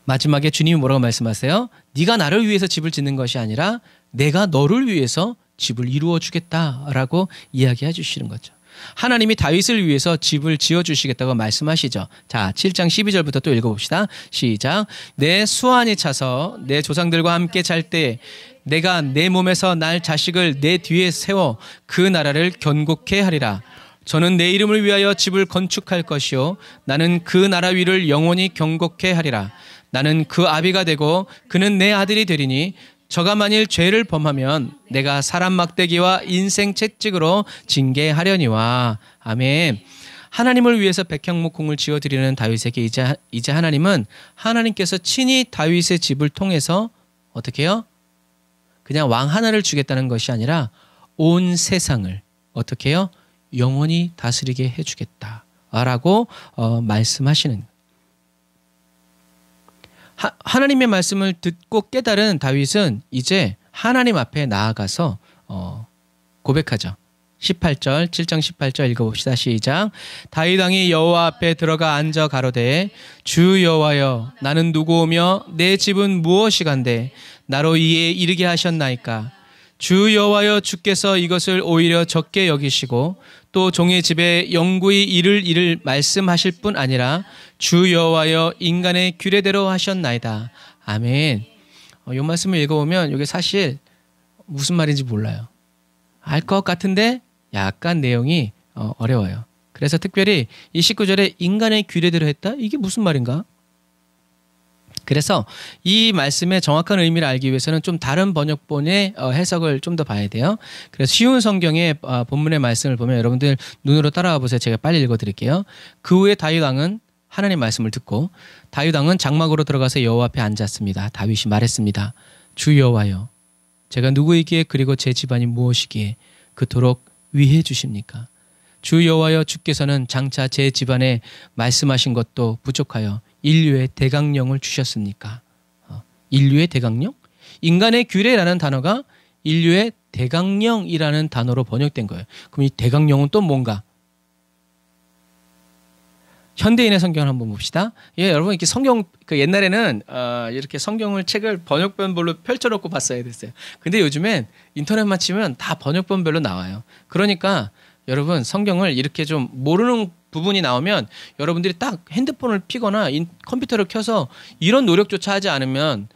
마지막에 주님이 뭐라고 말씀하세요? 네가 나를 위해서 집을 짓는 것이 아니라 내가 너를 위해서 집을 이루어 주겠다라고 이야기해 주시는 거죠. 하나님이 다윗을 위해서 집을 지어주시겠다고 말씀하시죠. 자, 7장 12절부터 또 읽어봅시다. 시작. 내 수완이 차서 내 조상들과 함께 잘 때 내가 내 몸에서 날 자식을 내 뒤에 세워 그 나라를 견고케 하리라. 저는 내 이름을 위하여 집을 건축할 것이요 나는 그 나라 위를 영원히 견고케 하리라. 나는 그 아비가 되고 그는 내 아들이 되리니 저가 만일 죄를 범하면 내가 사람 막대기와 인생 채찍으로 징계하려니와. 아멘. 하나님을 위해서 백향목궁을 지어드리는 다윗에게 이제 하나님은 하나님께서 친히 다윗의 집을 통해서 어떻게 해요? 그냥 왕 하나를 주겠다는 것이 아니라 온 세상을 어떻게 해요? 영원히 다스리게 해주겠다라고 말씀하시는 거예요. 하나님의 말씀을 듣고 깨달은 다윗은 이제 하나님 앞에 나아가서 고백하죠. 18절, 7장 18절 읽어봅시다. 시작. 다윗 왕이 여호와 앞에 들어가 앉아 가로되 주 여호와여 나는 누구오며 내 집은 무엇이간데 나로 이에 이르게 하셨나이까. 주 여호와여 주께서 이것을 오히려 적게 여기시고 또 종의 집에 영구히 이를 일을 말씀하실 뿐 아니라 주 여호와여 인간의 규례대로 하셨나이다. 아멘. 이 말씀을 읽어보면 이게 사실 무슨 말인지 몰라요. 알 것 같은데 약간 내용이 어려워요. 그래서 특별히 이 19절에 인간의 규례대로 했다? 이게 무슨 말인가? 그래서 이 말씀의 정확한 의미를 알기 위해서는 좀 다른 번역본의 해석을 좀 더 봐야 돼요. 그래서 쉬운 성경의 본문의 말씀을 보면 여러분들 눈으로 따라와 보세요. 제가 빨리 읽어드릴게요. 그 후에 다윗 왕은 하나님 말씀을 듣고 다윗 왕은 장막으로 들어가서 여호와 앞에 앉았습니다. 다윗이 말했습니다. 주 여호와여 제가 누구이기에 그리고 제 집안이 무엇이기에 그토록 위해 주십니까? 주 여호와여 주께서는 장차 제 집안에 말씀하신 것도 부족하여 인류의 대강령을 주셨습니까? 인류의 대강령? 인간의 규례라는 단어가 인류의 대강령이라는 단어로 번역된 거예요. 그럼 이 대강령은 또 뭔가? 현대인의 성경을 한번 봅시다. 예, 여러분 이렇게 성경 옛날에는 이렇게 성경을 책을 번역본별로 펼쳐놓고 봤어야 됐어요. 근데 요즘엔 인터넷만 치면 다 번역본별로 나와요. 그러니까 여러분 성경을 이렇게 좀 모르는 부분이 나오면 여러분들이 딱 핸드폰을 피거나 컴퓨터를 켜서 이런 노력조차 하지 않으면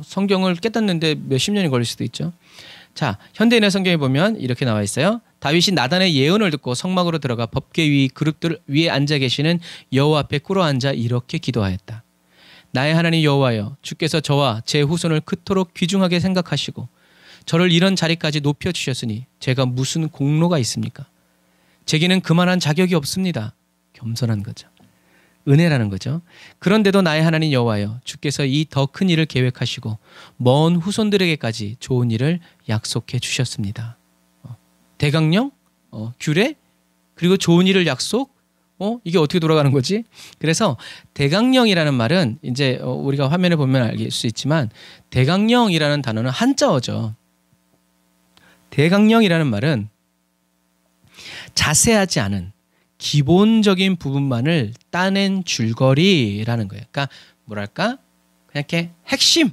성경을 깨닫는데 몇십 년이 걸릴 수도 있죠. 자, 현대인의 성경에 보면 이렇게 나와 있어요. 다윗이 나단의 예언을 듣고 성막으로 들어가 법궤 위 그룹들 위에 앉아 계시는 여호와 앞에 꿇어 앉아 이렇게 기도하였다. 나의 하나님 여호와여 주께서 저와 제 후손을 그토록 귀중하게 생각하시고 저를 이런 자리까지 높여주셨으니 제가 무슨 공로가 있습니까? 제게는 그만한 자격이 없습니다. 겸손한 거죠. 은혜라는 거죠. 그런데도 나의 하나님 여호와여 주께서 이 더 큰 일을 계획하시고 먼 후손들에게까지 좋은 일을 약속해 주셨습니다. 대강령, 규례, 그리고 좋은 일을 약속. 이게 어떻게 돌아가는 거지? 그래서 대강령이라는 말은 이제 우리가 화면에 보면 알 수 있지만 대강령이라는 단어는 한자어죠. 대강령이라는 말은 자세하지 않은 기본적인 부분만을 따낸 줄거리라는 거예요. 그러니까 뭐랄까? 그냥 이렇게 핵심,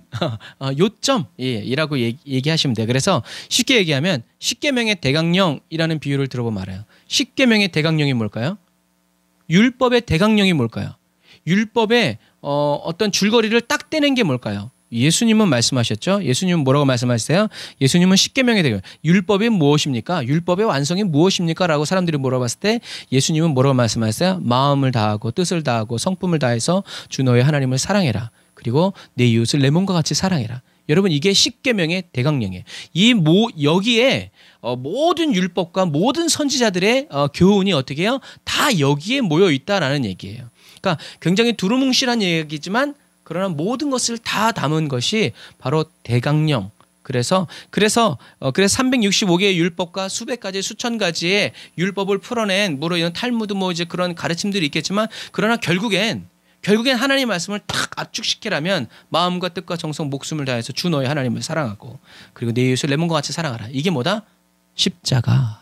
요점이라고 얘기하시면 돼요. 그래서 쉽게 얘기하면 십계명의 대강령이라는 비유를 들어보면 알아요. 십계명의 대강령이 뭘까요? 율법의 대강령이 뭘까요? 율법의 어떤 줄거리를 딱 떼는 게 뭘까요? 예수님은 말씀하셨죠. 예수님은 뭐라고 말씀하세요? 예수님은 십계명의 대강, 율법이 무엇입니까? 율법의 완성이 무엇입니까? 라고 사람들이 물어봤을 때 예수님은 뭐라고 말씀하세요? 마음을 다하고 뜻을 다하고 성품을 다해서 주 너의 하나님을 사랑해라. 그리고 내 이웃을 내 몸과 같이 사랑해라. 여러분, 이게 십계명의 대강령이에요. 여기에 모든 율법과 모든 선지자들의 교훈이 어떻게 해요? 다 여기에 모여 있다라는 얘기예요. 그러니까 굉장히 두루뭉실한 얘기지만 그러나 모든 것을 다 담은 것이 바로 대강령. 그래서 365개의 율법과 수백 가지 수천 가지의 율법을 풀어낸 물론 이런 탈무드 이제 그런 가르침들이 있겠지만 그러나 결국엔 하나님의 말씀을 딱 압축시키라면 마음과 뜻과 정성 목숨을 다해서 주 너의 하나님을 사랑하고 그리고 내 이웃을 내 몸과 같이 사랑하라. 이게 뭐다? 십자가.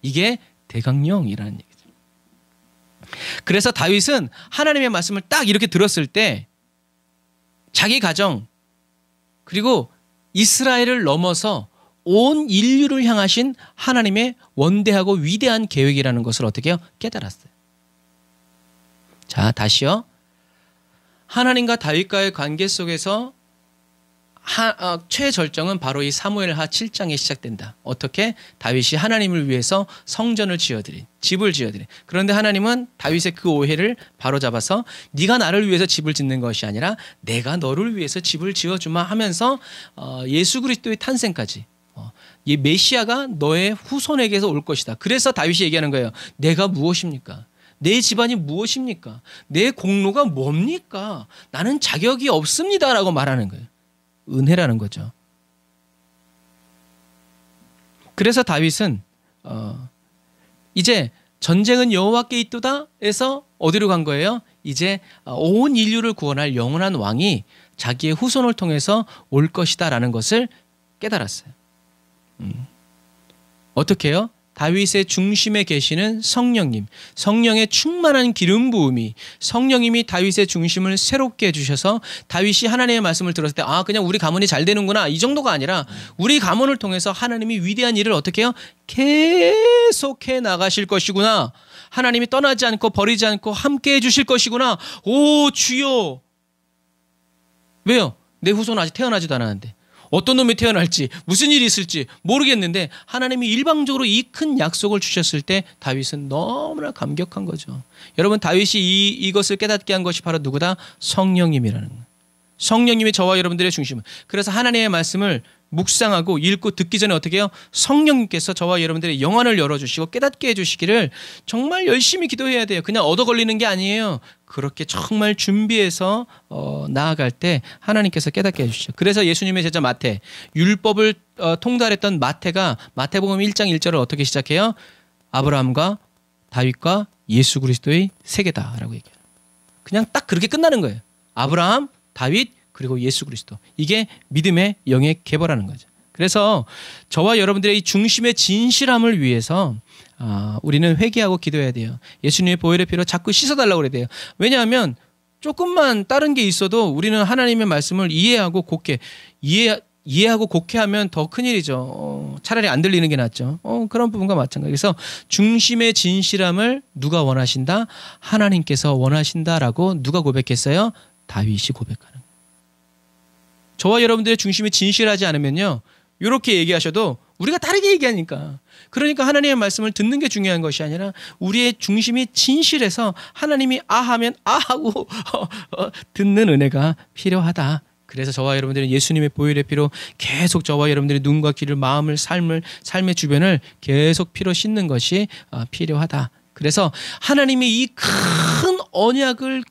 이게 대강령이라는 얘기죠. 그래서 다윗은 하나님의 말씀을 딱 이렇게 들었을 때 자기 가정 그리고 이스라엘을 넘어서 온 인류를 향하신 하나님의 원대하고 위대한 계획이라는 것을 어떻게 해요? 깨달았어요. 자, 다시요. 하나님과 다윗과의 관계 속에서 최절정은 바로 이 사무엘하 7장에 시작된다. 어떻게? 다윗이 하나님을 위해서 성전을 집을 지어드린. 그런데 하나님은 다윗의 그 오해를 바로잡아서 네가 나를 위해서 집을 짓는 것이 아니라 내가 너를 위해서 집을 지어주마 하면서 예수 그리스도의 탄생까지 이 메시아가 너의 후손에게서 올 것이다. 그래서 다윗이 얘기하는 거예요. 내가 무엇입니까? 내 집안이 무엇입니까? 내 공로가 뭡니까? 나는 자격이 없습니다라고 말하는 거예요. 은혜라는 거죠. 그래서 다윗은 이제 전쟁은 여호와께 있도다 해서 어디로 간 거예요? 이제 온 인류를 구원할 영원한 왕이 자기의 후손을 통해서 올 것이다라는 것을 깨달았어요. 어떻게 해요? 다윗의 중심에 계시는 성령님, 성령의 충만한 기름 부음이 성령님이 다윗의 중심을 새롭게 해주셔서 다윗이 하나님의 말씀을 들었을 때 그냥 우리 가문이 잘 되는구나 이 정도가 아니라 우리 가문을 통해서 하나님이 위대한 일을 어떻게 해요? 계속해 나가실 것이구나. 하나님이 떠나지 않고 버리지 않고 함께 해주실 것이구나. 오 주여. 왜요? 내 후손은 아직 태어나지도 않았는데 어떤 놈이 태어날지 무슨 일이 있을지 모르겠는데 하나님이 일방적으로 이 큰 약속을 주셨을 때 다윗은 너무나 감격한 거죠. 여러분, 다윗이 이것을 깨닫게 한 것이 바로 누구다? 성령님이라는 거예요. 성령님이 저와 여러분들의 중심. 그래서 하나님의 말씀을 묵상하고 읽고 듣기 전에 어떻게 해요? 성령님께서 저와 여러분들의 영안을 열어주시고 깨닫게 해주시기를 정말 열심히 기도해야 돼요. 그냥 얻어 걸리는 게 아니에요. 그렇게 정말 준비해서 나아갈 때 하나님께서 깨닫게 해주시죠. 그래서 예수님의 제자 마태, 율법을 통달했던 마태가 마태복음 1장 1절을 어떻게 시작해요? 아브라함과 다윗과 예수 그리스도의 세계다라고 얘기해요. 그냥 딱 그렇게 끝나는 거예요. 아브라함, 다윗, 그리고 예수 그리스도. 이게 믿음의 영의 계보라는 거죠. 그래서 저와 여러분들의 이 중심의 진실함을 위해서 우리는 회개하고 기도해야 돼요. 예수님의 보혈의 피로 자꾸 씻어달라고 그래야 돼요. 왜냐하면 조금만 다른 게 있어도 우리는 하나님의 말씀을 이해하고 곱게 이해하고 곡해하면 더 큰일이죠. 차라리 안 들리는 게 낫죠. 그런 부분과 마찬가지. 그래서 중심의 진실함을 누가 원하신다? 하나님께서 원하신다라고 누가 고백했어요? 다윗이 고백하는 거예요. 저와 여러분들의 중심이 진실하지 않으면요, 이렇게 얘기하셔도 우리가 다르게 얘기하니까. 그러니까 하나님의 말씀을 듣는 게 중요한 것이 아니라 우리의 중심이 진실해서 하나님이 하면 하고 듣는 은혜가 필요하다. 그래서 저와 여러분들은 예수님의 보혈의 피로 계속 저와 여러분들의 눈과 귀를, 마음을, 삶의 주변을 계속 피로 씻는 것이 필요하다. 그래서 하나님이 이 큰 언약을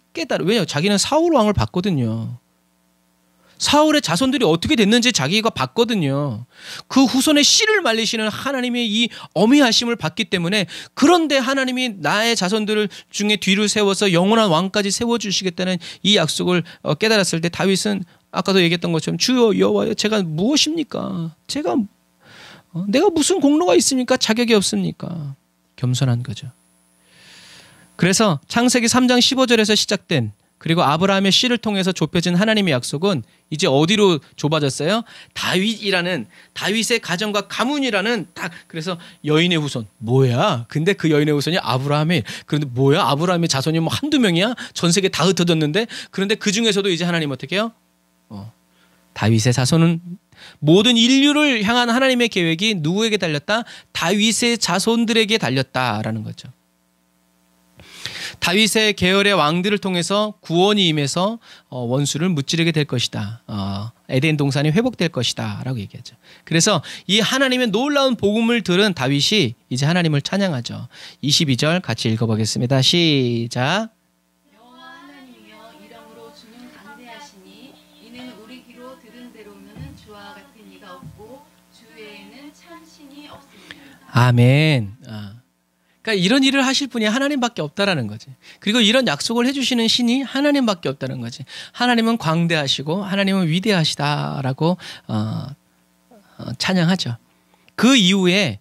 왜요? 자기는 사울 왕을 봤거든요. 사울의 자손들이 어떻게 됐는지 자기가 봤거든요. 그 후손의 씨를 말리시는 하나님의 이 어미하심을 봤기 때문에, 그런데 하나님이 나의 자손들을 중에 뒤를 세워서 영원한 왕까지 세워주시겠다는 이 약속을 깨달았을 때 다윗은 아까도 얘기했던 것처럼 주여 여호와여 제가 무엇입니까? 내가 무슨 공로가 있습니까? 자격이 없습니까? 겸손한 거죠. 그래서 창세기 3장 15절에서 시작된 그리고 아브라함의 씨를 통해서 좁혀진 하나님의 약속은 이제 어디로 좁아졌어요? 다윗의 가정과 가문이라는 그래서 여인의 후손. 뭐야? 근데 그 여인의 후손이 아브라함이, 그런데 뭐야? 아브라함의 자손이 뭐 한두 명이야? 전 세계 다 흩어졌는데? 그런데 그 중에서도 이제 하나님 어떻게 해요? 다윗의 자손은 모든 인류를 향한 하나님의 계획이 누구에게 달렸다? 다윗의 자손들에게 달렸다라는 거죠. 다윗의 계열의 왕들을 통해서 구원이 임해서 원수를 무찌르게 될 것이다. 에덴 동산이 회복될 것이다 라고 얘기하죠. 그래서 이 하나님의 놀라운 복음을 들은 다윗이 이제 하나님을 찬양하죠. 22절 같이 읽어보겠습니다. 시작. 여호와 하나님이여 이러므로 주는 강대하시니 이는 우리 귀로 들은 대로는 주와 같은 이가 없고 주 외에는 참 신이 없습니다. 아멘. 그러니까 이런 일을 하실 분이 하나님밖에 없다라는 거지. 그리고 이런 약속을 해주시는 신이 하나님밖에 없다는 거지. 하나님은 광대하시고 하나님은 위대하시다라고 찬양하죠. 그 이후에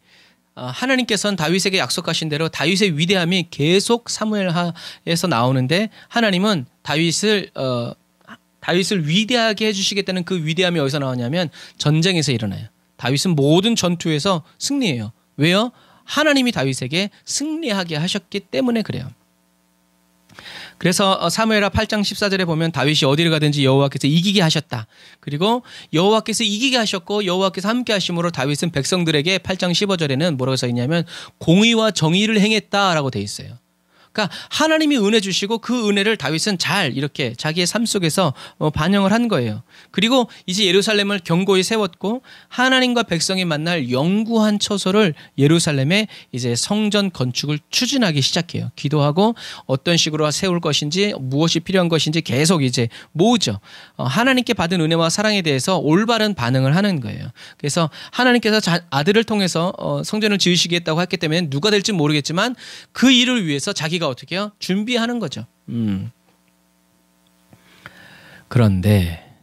하나님께서는 다윗에게 약속하신 대로 다윗의 위대함이 계속 사무엘하에서 나오는데 하나님은 다윗을 위대하게 해주시겠다는 그 위대함이 어디서 나오냐면 전쟁에서 일어나요. 다윗은 모든 전투에서 승리해요. 왜요? 하나님이 다윗에게 승리하게 하셨기 때문에 그래요. 그래서 사무엘하 8장 14절에 보면 다윗이 어디를 가든지 여호와께서 이기게 하셨다. 그리고 여호와께서 이기게 하셨고 여호와께서 함께 하심으로 다윗은 백성들에게 8장 15절에는 뭐라고 써 있냐면 공의와 정의를 행했다라고 돼 있어요. 그러니까 하나님이 은혜 주시고 그 은혜를 다윗은 잘 이렇게 자기의 삶 속에서 반영을 한 거예요. 그리고 이제 예루살렘을 견고히 세웠고 하나님과 백성이 만날 영구한 처소를 예루살렘에 이제 성전 건축을 추진하기 시작해요. 기도하고 어떤 식으로 세울 것인지 무엇이 필요한 것인지 계속 이제 모으죠. 하나님께 받은 은혜와 사랑에 대해서 올바른 반응을 하는 거예요. 그래서 하나님께서 아들을 통해서 성전을 지으시겠다고 했기 때문에 누가 될지 모르겠지만 그 일을 위해서 자기가 어떻게 해요? 준비하는 거죠. 그런데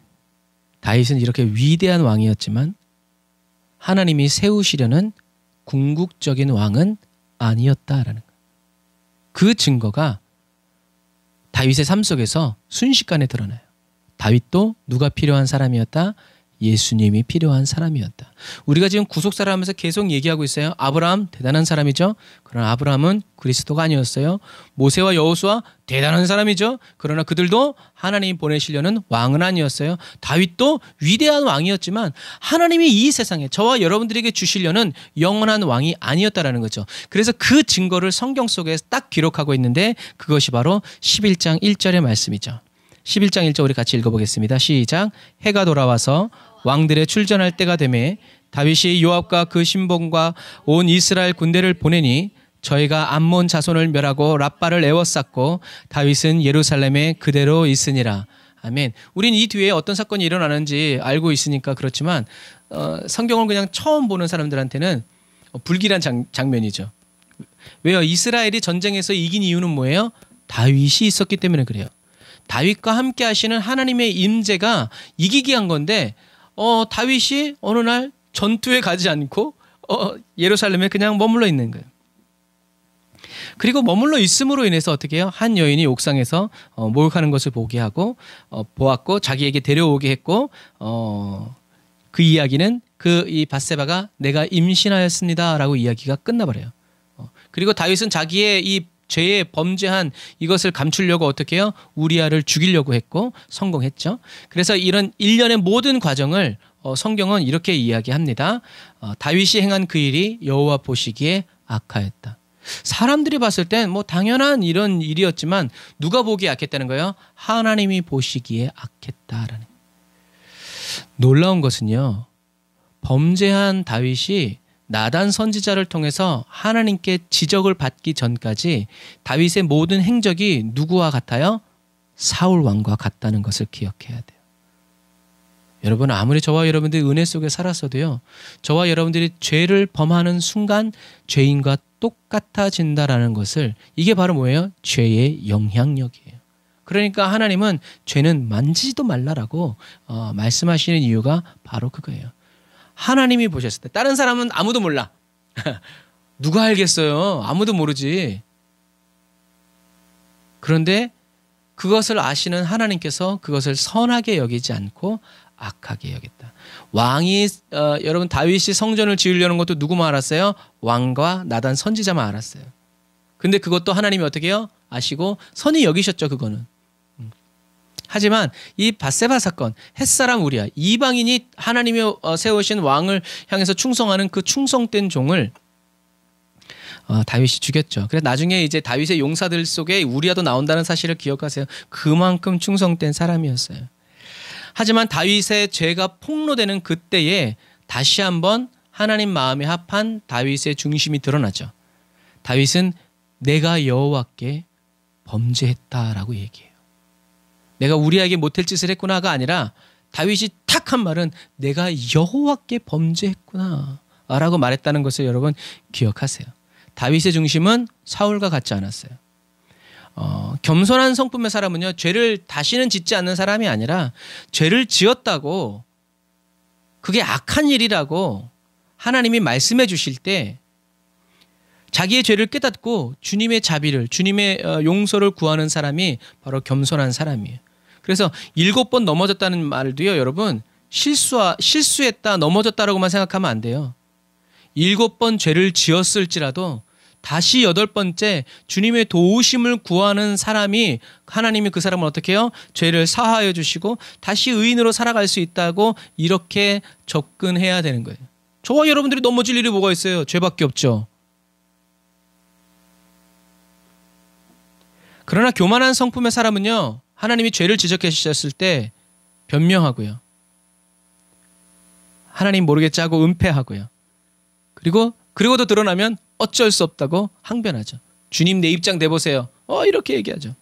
다윗은 이렇게 위대한 왕이었지만 하나님이 세우시려는 궁극적인 왕은 아니었다라는 거예요. 그 증거가 다윗의 삶 속에서 순식간에 드러나요. 다윗도 누가 필요한 사람이었다? 예수님이 필요한 사람이었다. 우리가 지금 구속사를 하면서 계속 얘기하고 있어요. 아브라함 대단한 사람이죠. 그러나 아브라함은 그리스도가 아니었어요. 모세와 여호수아 대단한 사람이죠. 그러나 그들도 하나님이 보내시려는 왕은 아니었어요. 다윗도 위대한 왕이었지만 하나님이 이 세상에 저와 여러분들에게 주시려는 영원한 왕이 아니었다라는 거죠. 그래서 그 증거를 성경 속에 딱 기록하고 있는데 그것이 바로 11장 1절의 말씀이죠. 11장 1절 우리 같이 읽어보겠습니다. 시작. 해가 돌아와서 왕들의 출전할 때가 되매 다윗이 요압과 그 신봉과 온 이스라엘 군대를 보내니 저희가 암몬 자손을 멸하고 랍바를 에워쌌고 다윗은 예루살렘에 그대로 있으니라. 아멘. 우린 이 뒤에 어떤 사건이 일어나는지 알고 있으니까 그렇지만 성경을 그냥 처음 보는 사람들한테는 불길한 장면이죠. 왜요? 이스라엘이 전쟁에서 이긴 이유는 뭐예요? 다윗이 있었기 때문에 그래요. 다윗과 함께 하시는 하나님의 임재가 이기게 한 건데 다윗이 어느 날 전투에 가지 않고 예루살렘에 그냥 머물러 있는 거예요. 그리고 머물러 있음으로 인해서 어떻게 해요? 한 여인이 옥상에서 목욕하는 것을 보게 하고 보았고 자기에게 데려오게 했고 그 이야기는 이 밧세바가 내가 임신하였습니다라고 이야기가 끝나버려요. 그리고 다윗은 자기의 이 죄에 범죄한 이것을 감추려고 어떻게 해요? 우리아를 죽이려고 했고 성공했죠. 그래서 이런 일련의 모든 과정을 성경은 이렇게 이야기합니다. 다윗이 행한 그 일이 여호와 보시기에 악하였다. 사람들이 봤을 땐 뭐 당연한 이런 일이었지만 누가 보기에 악했다는 거예요? 하나님이 보시기에 악했다라는. 놀라운 것은요. 범죄한 다윗이 나단 선지자를 통해서 하나님께 지적을 받기 전까지 다윗의 모든 행적이 누구와 같아요? 사울 왕과 같다는 것을 기억해야 돼요. 여러분 아무리 저와 여러분들이 은혜 속에 살았어도요. 저와 여러분들이 죄를 범하는 순간 죄인과 똑같아진다라는 것을 이게 바로 뭐예요? 죄의 영향력이에요. 그러니까 하나님은 죄는 만지지도 말라라고 말씀하시는 이유가 바로 그거예요. 하나님이 보셨을 때 다른 사람은 아무도 몰라. 누가 알겠어요? 아무도 모르지. 그런데 그것을 아시는 하나님께서 그것을 선하게 여기지 않고 악하게 여겼다. 왕이 여러분 다윗이 성전을 지으려는 것도 누구만 알았어요? 왕과 나단 선지자만 알았어요. 근데 그것도 하나님이 어떻게 해요? 아시고 선히 여기셨죠, 그거는. 하지만 이 밧세바 사건, 햇사람 우리아, 이방인이 하나님이 세우신 왕을 향해서 충성하는 그 충성된 종을 다윗이 죽였죠. 그래서 나중에 이제 다윗의 용사들 속에 우리아도 나온다는 사실을 기억하세요. 그만큼 충성된 사람이었어요. 하지만 다윗의 죄가 폭로되는 그때에 다시 한번 하나님 마음에 합한 다윗의 중심이 드러나죠. 다윗은 내가 여호와께 범죄했다라고 얘기해요. 내가 우리에게 못할 짓을 했구나가 아니라 다윗이 탁 한 말은 내가 여호와께 범죄했구나 라고 말했다는 것을 여러분 기억하세요. 다윗의 중심은 사울과 같지 않았어요. 겸손한 성품의 사람은요, 죄를 다시는 짓지 않는 사람이 아니라 죄를 지었다고 그게 악한 일이라고 하나님이 말씀해 주실 때 자기의 죄를 깨닫고 주님의 자비를, 주님의 용서를 구하는 사람이 바로 겸손한 사람이에요. 그래서 7번 넘어졌다는 말도요, 여러분 실수했다, 넘어졌다라고만 생각하면 안 돼요. 7번 죄를 지었을지라도 다시 8번째 주님의 도우심을 구하는 사람이 하나님이 그 사람을 어떻게 해요? 죄를 사하여 주시고 다시 의인으로 살아갈 수 있다고 이렇게 접근해야 되는 거예요. 저와 여러분들이 넘어질 일이 뭐가 있어요? 죄밖에 없죠. 그러나 교만한 성품의 사람은요, 하나님이 죄를 지적해 주셨을 때 변명하고요, 하나님 모르겠지 하고 은폐하고요, 그리고도 드러나면 어쩔 수 없다고 항변하죠. 주님 내 입장 내보세요. 이렇게 얘기하죠.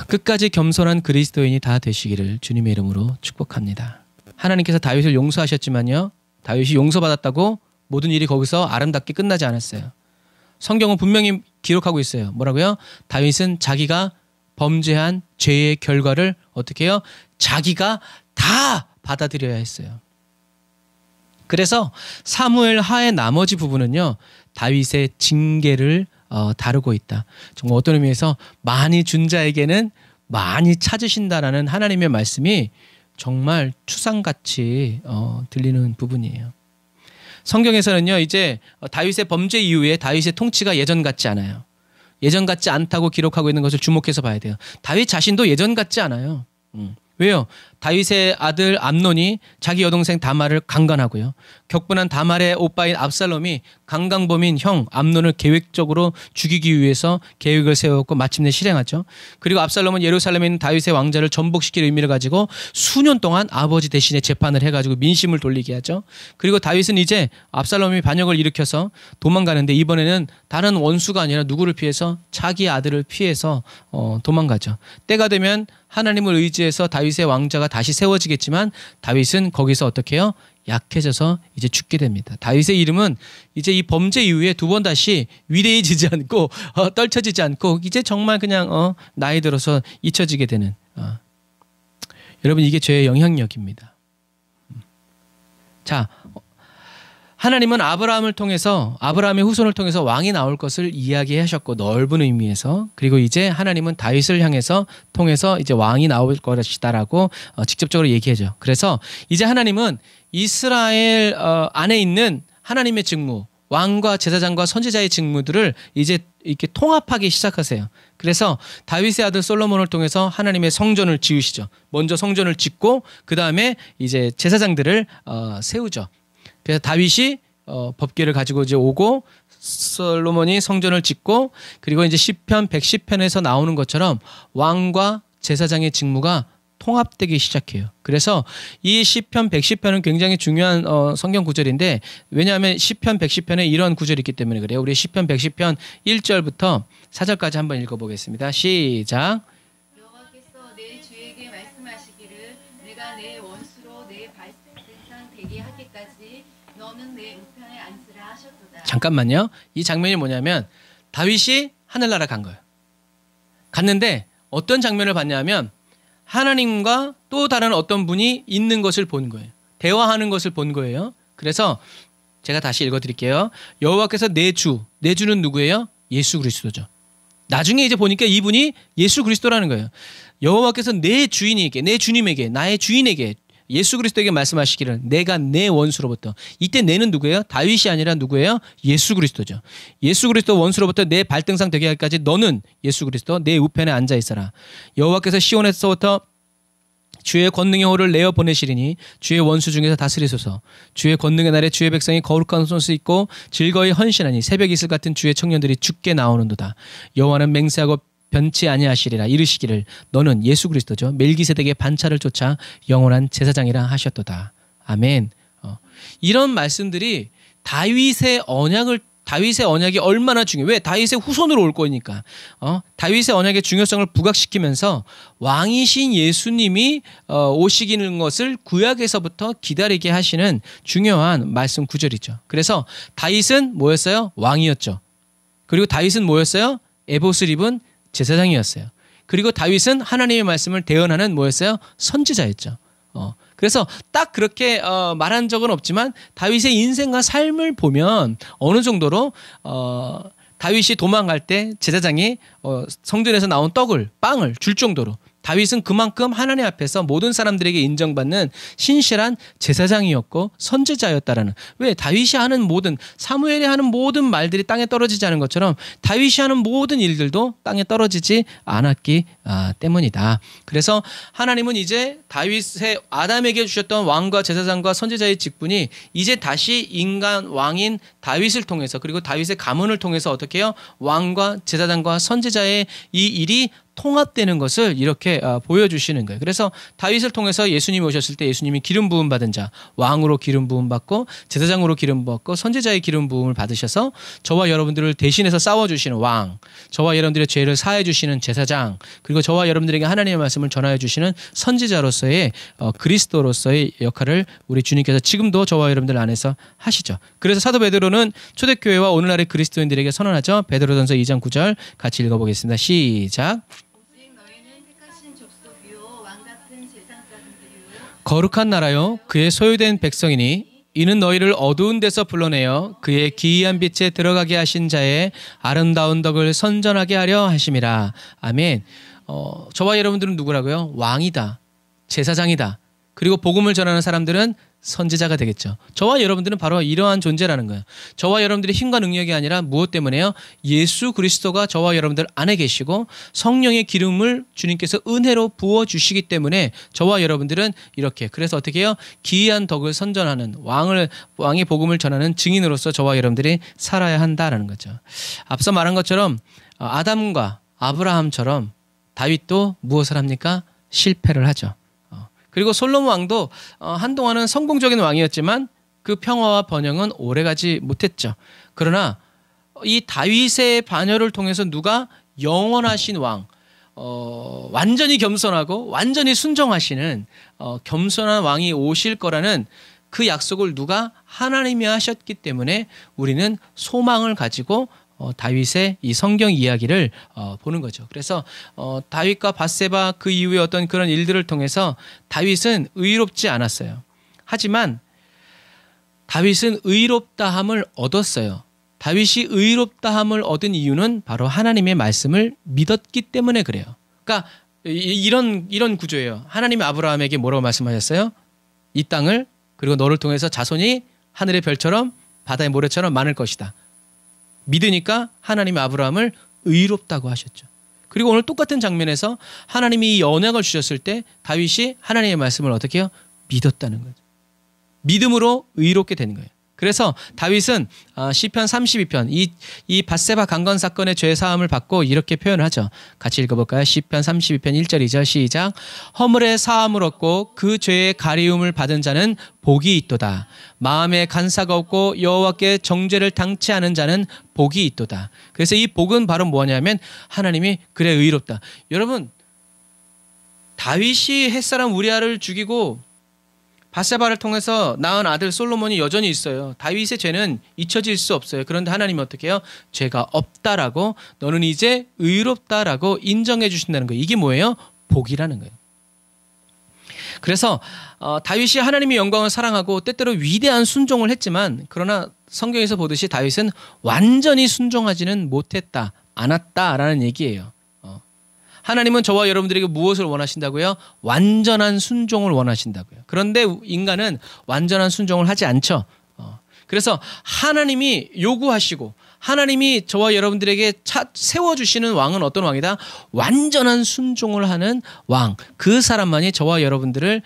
끝까지 겸손한 그리스도인이 다 되시기를 주님의 이름으로 축복합니다. 하나님께서 다윗을 용서하셨지만요, 다윗이 용서받았다고 모든 일이 거기서 아름답게 끝나지 않았어요. 성경은 분명히 기록하고 있어요. 뭐라고요? 다윗은 자기가 범죄한 죄의 결과를 어떻게 해요? 자기가 다 받아들여야 했어요. 그래서 사무엘 하의 나머지 부분은요, 다윗의 징계를 다루고 있다. 정말 어떤 의미에서 많이 준 자에게는 많이 찾으신다라는 하나님의 말씀이 정말 추상같이 들리는 부분이에요. 성경에서는요, 이제 다윗의 범죄 이후에 다윗의 통치가 예전 같지 않아요. 예전 같지 않다고 기록하고 있는 것을 주목해서 봐야 돼요. 다윗 자신도 예전 같지 않아요. 왜요? 다윗의 아들 암논이 자기 여동생 다말을 강간하고요, 격분한 다말의 오빠인 압살롬이 강간범인 형 암논을 계획적으로 죽이기 위해서 계획을 세웠고 마침내 실행하죠. 그리고 압살롬은 예루살렘에 있는 다윗의 왕자를 전복시킬 의미를 가지고 수년 동안 아버지 대신에 재판을 해가지고 민심을 돌리게 하죠. 그리고 다윗은 이제 압살롬이 반역을 일으켜서 도망가는데 이번에는 다른 원수가 아니라 누구를 피해서 자기 아들을 피해서 도망가죠. 때가 되면 하나님을 의지해서 다윗의 왕자가 다시 세워지겠지만 다윗은 거기서 어떻게 해요? 약해져서 이제 죽게 됩니다. 다윗의 이름은 이제 이 범죄 이후에 두 번 다시 위대해지지 않고 떨쳐지지 않고 이제 정말 그냥 나이 들어서 잊혀지게 되는 여러분, 이게 죄의 영향력입니다. 자, 하나님은 아브라함의 후손을 통해서 왕이 나올 것을 이야기하셨고, 넓은 의미에서, 그리고 이제 하나님은 다윗을 통해서 이제 왕이 나올 것이다라고 직접적으로 얘기하죠. 그래서 이제 하나님은 이스라엘 안에 있는 하나님의 직무, 왕과 제사장과 선지자의 직무들을 이제 이렇게 통합하기 시작하세요. 그래서 다윗의 아들 솔로몬을 통해서 하나님의 성전을 지으시죠. 먼저 성전을 짓고 그 다음에 이제 제사장들을 세우죠. 그래서 다윗이 법궤를 가지고 이제 오고, 솔로몬이 성전을 짓고, 그리고 이제 시편 110편에서 나오는 것처럼 왕과 제사장의 직무가 통합되기 시작해요. 그래서 이 시편 110편은 굉장히 중요한 성경 구절인데, 왜냐하면 시편 110편에 이런 구절이 있기 때문에 그래요. 우리 시편 110편 1절부터 4절까지 한번 읽어보겠습니다. 시작. 여호와께서 내 주에게 말씀하시기를 내가 내 원수로 내 발등상 되게 하기까지 너는 내 우편에 앉으라 하셨도다. 잠깐만요. 이 장면이 뭐냐면 다윗이 하늘나라 간 거예요. 갔는데 어떤 장면을 봤냐면 하나님과 또 다른 어떤 분이 있는 것을 본 거예요. 대화하는 것을 본 거예요. 그래서 제가 다시 읽어드릴게요. 여호와께서 내 주는 누구예요? 예수 그리스도죠. 나중에 이제 보니까 이분이 예수 그리스도라는 거예요. 여호와께서 내 주인에게, 내 주님에게, 나의 주인에게, 예수 그리스도에게 말씀하시기를 내가 내 원수로부터, 이때 내는 누구예요? 다윗이 아니라 누구예요? 예수 그리스도죠. 예수 그리스도 원수로부터 내 발등상 되게 하기까지 너는 예수 그리스도 내 우편에 앉아 있어라. 여호와께서 시온에서부터 주의 권능의 호를 내어 보내시리니 주의 원수 중에서 다스리소서. 주의 권능의 날에 주의 백성이 거룩한 옷을 입고 즐거이 헌신하니 새벽 이슬 같은 주의 청년들이 죽게 나오는도다. 여호와는 맹세하고 변치 아니하시리라. 이르시기를 너는 예수 그리스도죠. 멜기세덱의 반차를 쫓아 영원한 제사장이라 하셨도다. 아멘. 이런 말씀들이 다윗의 언약이 얼마나 중요해. 왜? 다윗의 후손으로 올 거니까. 다윗의 언약의 중요성을 부각시키면서 왕이신 예수님이 오시기는 것을 구약에서부터 기다리게 하시는 중요한 말씀 구절이죠. 그래서 다윗은 뭐였어요? 왕이었죠. 그리고 다윗은 뭐였어요? 에봇을 입은 제사장이었어요. 그리고 다윗은 하나님의 말씀을 대언하는 뭐였어요? 선지자였죠. 그래서 딱 그렇게 말한 적은 없지만 다윗의 인생과 삶을 보면 어느 정도로 다윗이 도망갈 때 제사장이 성전에서 나온 빵을 줄 정도로 다윗은 그만큼 하나님 앞에서 모든 사람들에게 인정받는 신실한 제사장이었고 선지자였다라는. 왜? 다윗이 하는 모든, 사무엘이 하는 모든 말들이 땅에 떨어지지 않은 것처럼 다윗이 하는 모든 일들도 땅에 떨어지지 않았기 때문이다. 그래서 하나님은 이제 다윗의 아담에게 주셨던 왕과 제사장과 선지자의 직분이 이제 다시 인간 왕인 다윗을 통해서, 그리고 다윗의 가문을 통해서 어떻게 해요? 왕과 제사장과 선지자의 이 일이 통합되는 것을 이렇게 보여주시는 거예요. 그래서 다윗을 통해서 예수님이 오셨을 때 예수님이 기름 부음 받은 자, 왕으로 기름 부음 받고 제사장으로 기름 받고 선지자의 기름 부음을 받으셔서 저와 여러분들을 대신해서 싸워주시는 왕, 저와 여러분들의 죄를 사해 주시는 제사장, 그리고 저와 여러분들에게 하나님의 말씀을 전하여 주시는 선지자로서의 그리스도로서의 역할을 우리 주님께서 지금도 저와 여러분들 안에서 하시죠. 그래서 사도 베드로는 초대교회와 오늘날의 그리스도인들에게 선언하죠. 베드로전서 2장 9절 같이 읽어보겠습니다. 시작. 거룩한 나라요 그의 소유된 백성이니 이는 너희를 어두운 데서 불러내어 그의 기이한 빛에 들어가게 하신 자의 아름다운 덕을 선전하게 하려 하심이라. 아멘. 저와 여러분들은 누구라고요? 왕이다, 제사장이다, 그리고 복음을 전하는 사람들은 선지자가 되겠죠. 저와 여러분들은 바로 이러한 존재라는 거예요. 저와 여러분들의 힘과 능력이 아니라 무엇 때문에요? 예수 그리스도가 저와 여러분들 안에 계시고 성령의 기름을 주님께서 은혜로 부어주시기 때문에 저와 여러분들은 이렇게, 그래서 어떻게 해요? 기이한 덕을 선전하는 왕의 복음을 전하는 증인으로서 저와 여러분들이 살아야 한다라는 거죠. 앞서 말한 것처럼 아담과 아브라함처럼 다윗도 무엇을 합니까? 실패를 하죠. 그리고 솔로몬 왕도 한동안은 성공적인 왕이었지만 그 평화와 번영은 오래가지 못했죠. 그러나 이 다윗의 반열을 통해서 누가 영원하신 왕, 완전히 겸손하고 완전히 순종하시는 겸손한 왕이 오실 거라는 그 약속을 누가? 하나님이 하셨기 때문에 우리는 소망을 가지고 다윗의 이 성경 이야기를 보는 거죠. 그래서 다윗과 밧세바 그 이후에 어떤 그런 일들을 통해서 다윗은 의롭지 않았어요. 하지만 다윗은 의롭다함을 얻었어요. 다윗이 의롭다함을 얻은 이유는 바로 하나님의 말씀을 믿었기 때문에 그래요. 그러니까 이런 구조예요. 하나님이 아브라함에게 뭐라고 말씀하셨어요? 이 땅을, 그리고 너를 통해서 자손이 하늘의 별처럼 바다의 모래처럼 많을 것이다. 믿으니까 하나님이 아브라함을 의롭다고 하셨죠. 그리고 오늘 똑같은 장면에서 하나님이 이 언약을 주셨을 때 다윗이 하나님의 말씀을 어떻게 해요? 믿었다는 거죠. 믿음으로 의롭게 되는 거예요. 그래서 다윗은 시편 32편 이 밧세바 강건 사건의 죄 사함을 받고 이렇게 표현을 하죠. 같이 읽어볼까요? 시편 32편 1절 2절 시작. 허물의 사함을 얻고 그 죄의 가리움을 받은 자는 복이 있도다. 마음에 간사가 없고 여호와께 정죄를 당치 않은 자는 복이 있도다. 그래서 이 복은 바로 뭐냐면 하나님이 그래 의롭다. 여러분, 다윗이 햇사람 우리아를 죽이고 밧세바를 통해서 낳은 아들 솔로몬이 여전히 있어요. 다윗의 죄는 잊혀질 수 없어요. 그런데 하나님은 어떻게 해요? 죄가 없다라고, 너는 이제 의롭다라고 인정해 주신다는 거예요. 이게 뭐예요? 복이라는 거예요. 그래서 다윗이 하나님의 영광을 사랑하고 때때로 위대한 순종을 했지만, 그러나 성경에서 보듯이 다윗은 완전히 순종하지는 못했다. 않았다라는 얘기예요. 하나님은 저와 여러분들에게 무엇을 원하신다고요? 완전한 순종을 원하신다고요. 그런데 인간은 완전한 순종을 하지 않죠. 그래서 하나님이 요구하시고 하나님이 저와 여러분들에게 세워주시는 왕은 어떤 왕이다? 완전한 순종을 하는 왕. 그 사람만이 저와 여러분들을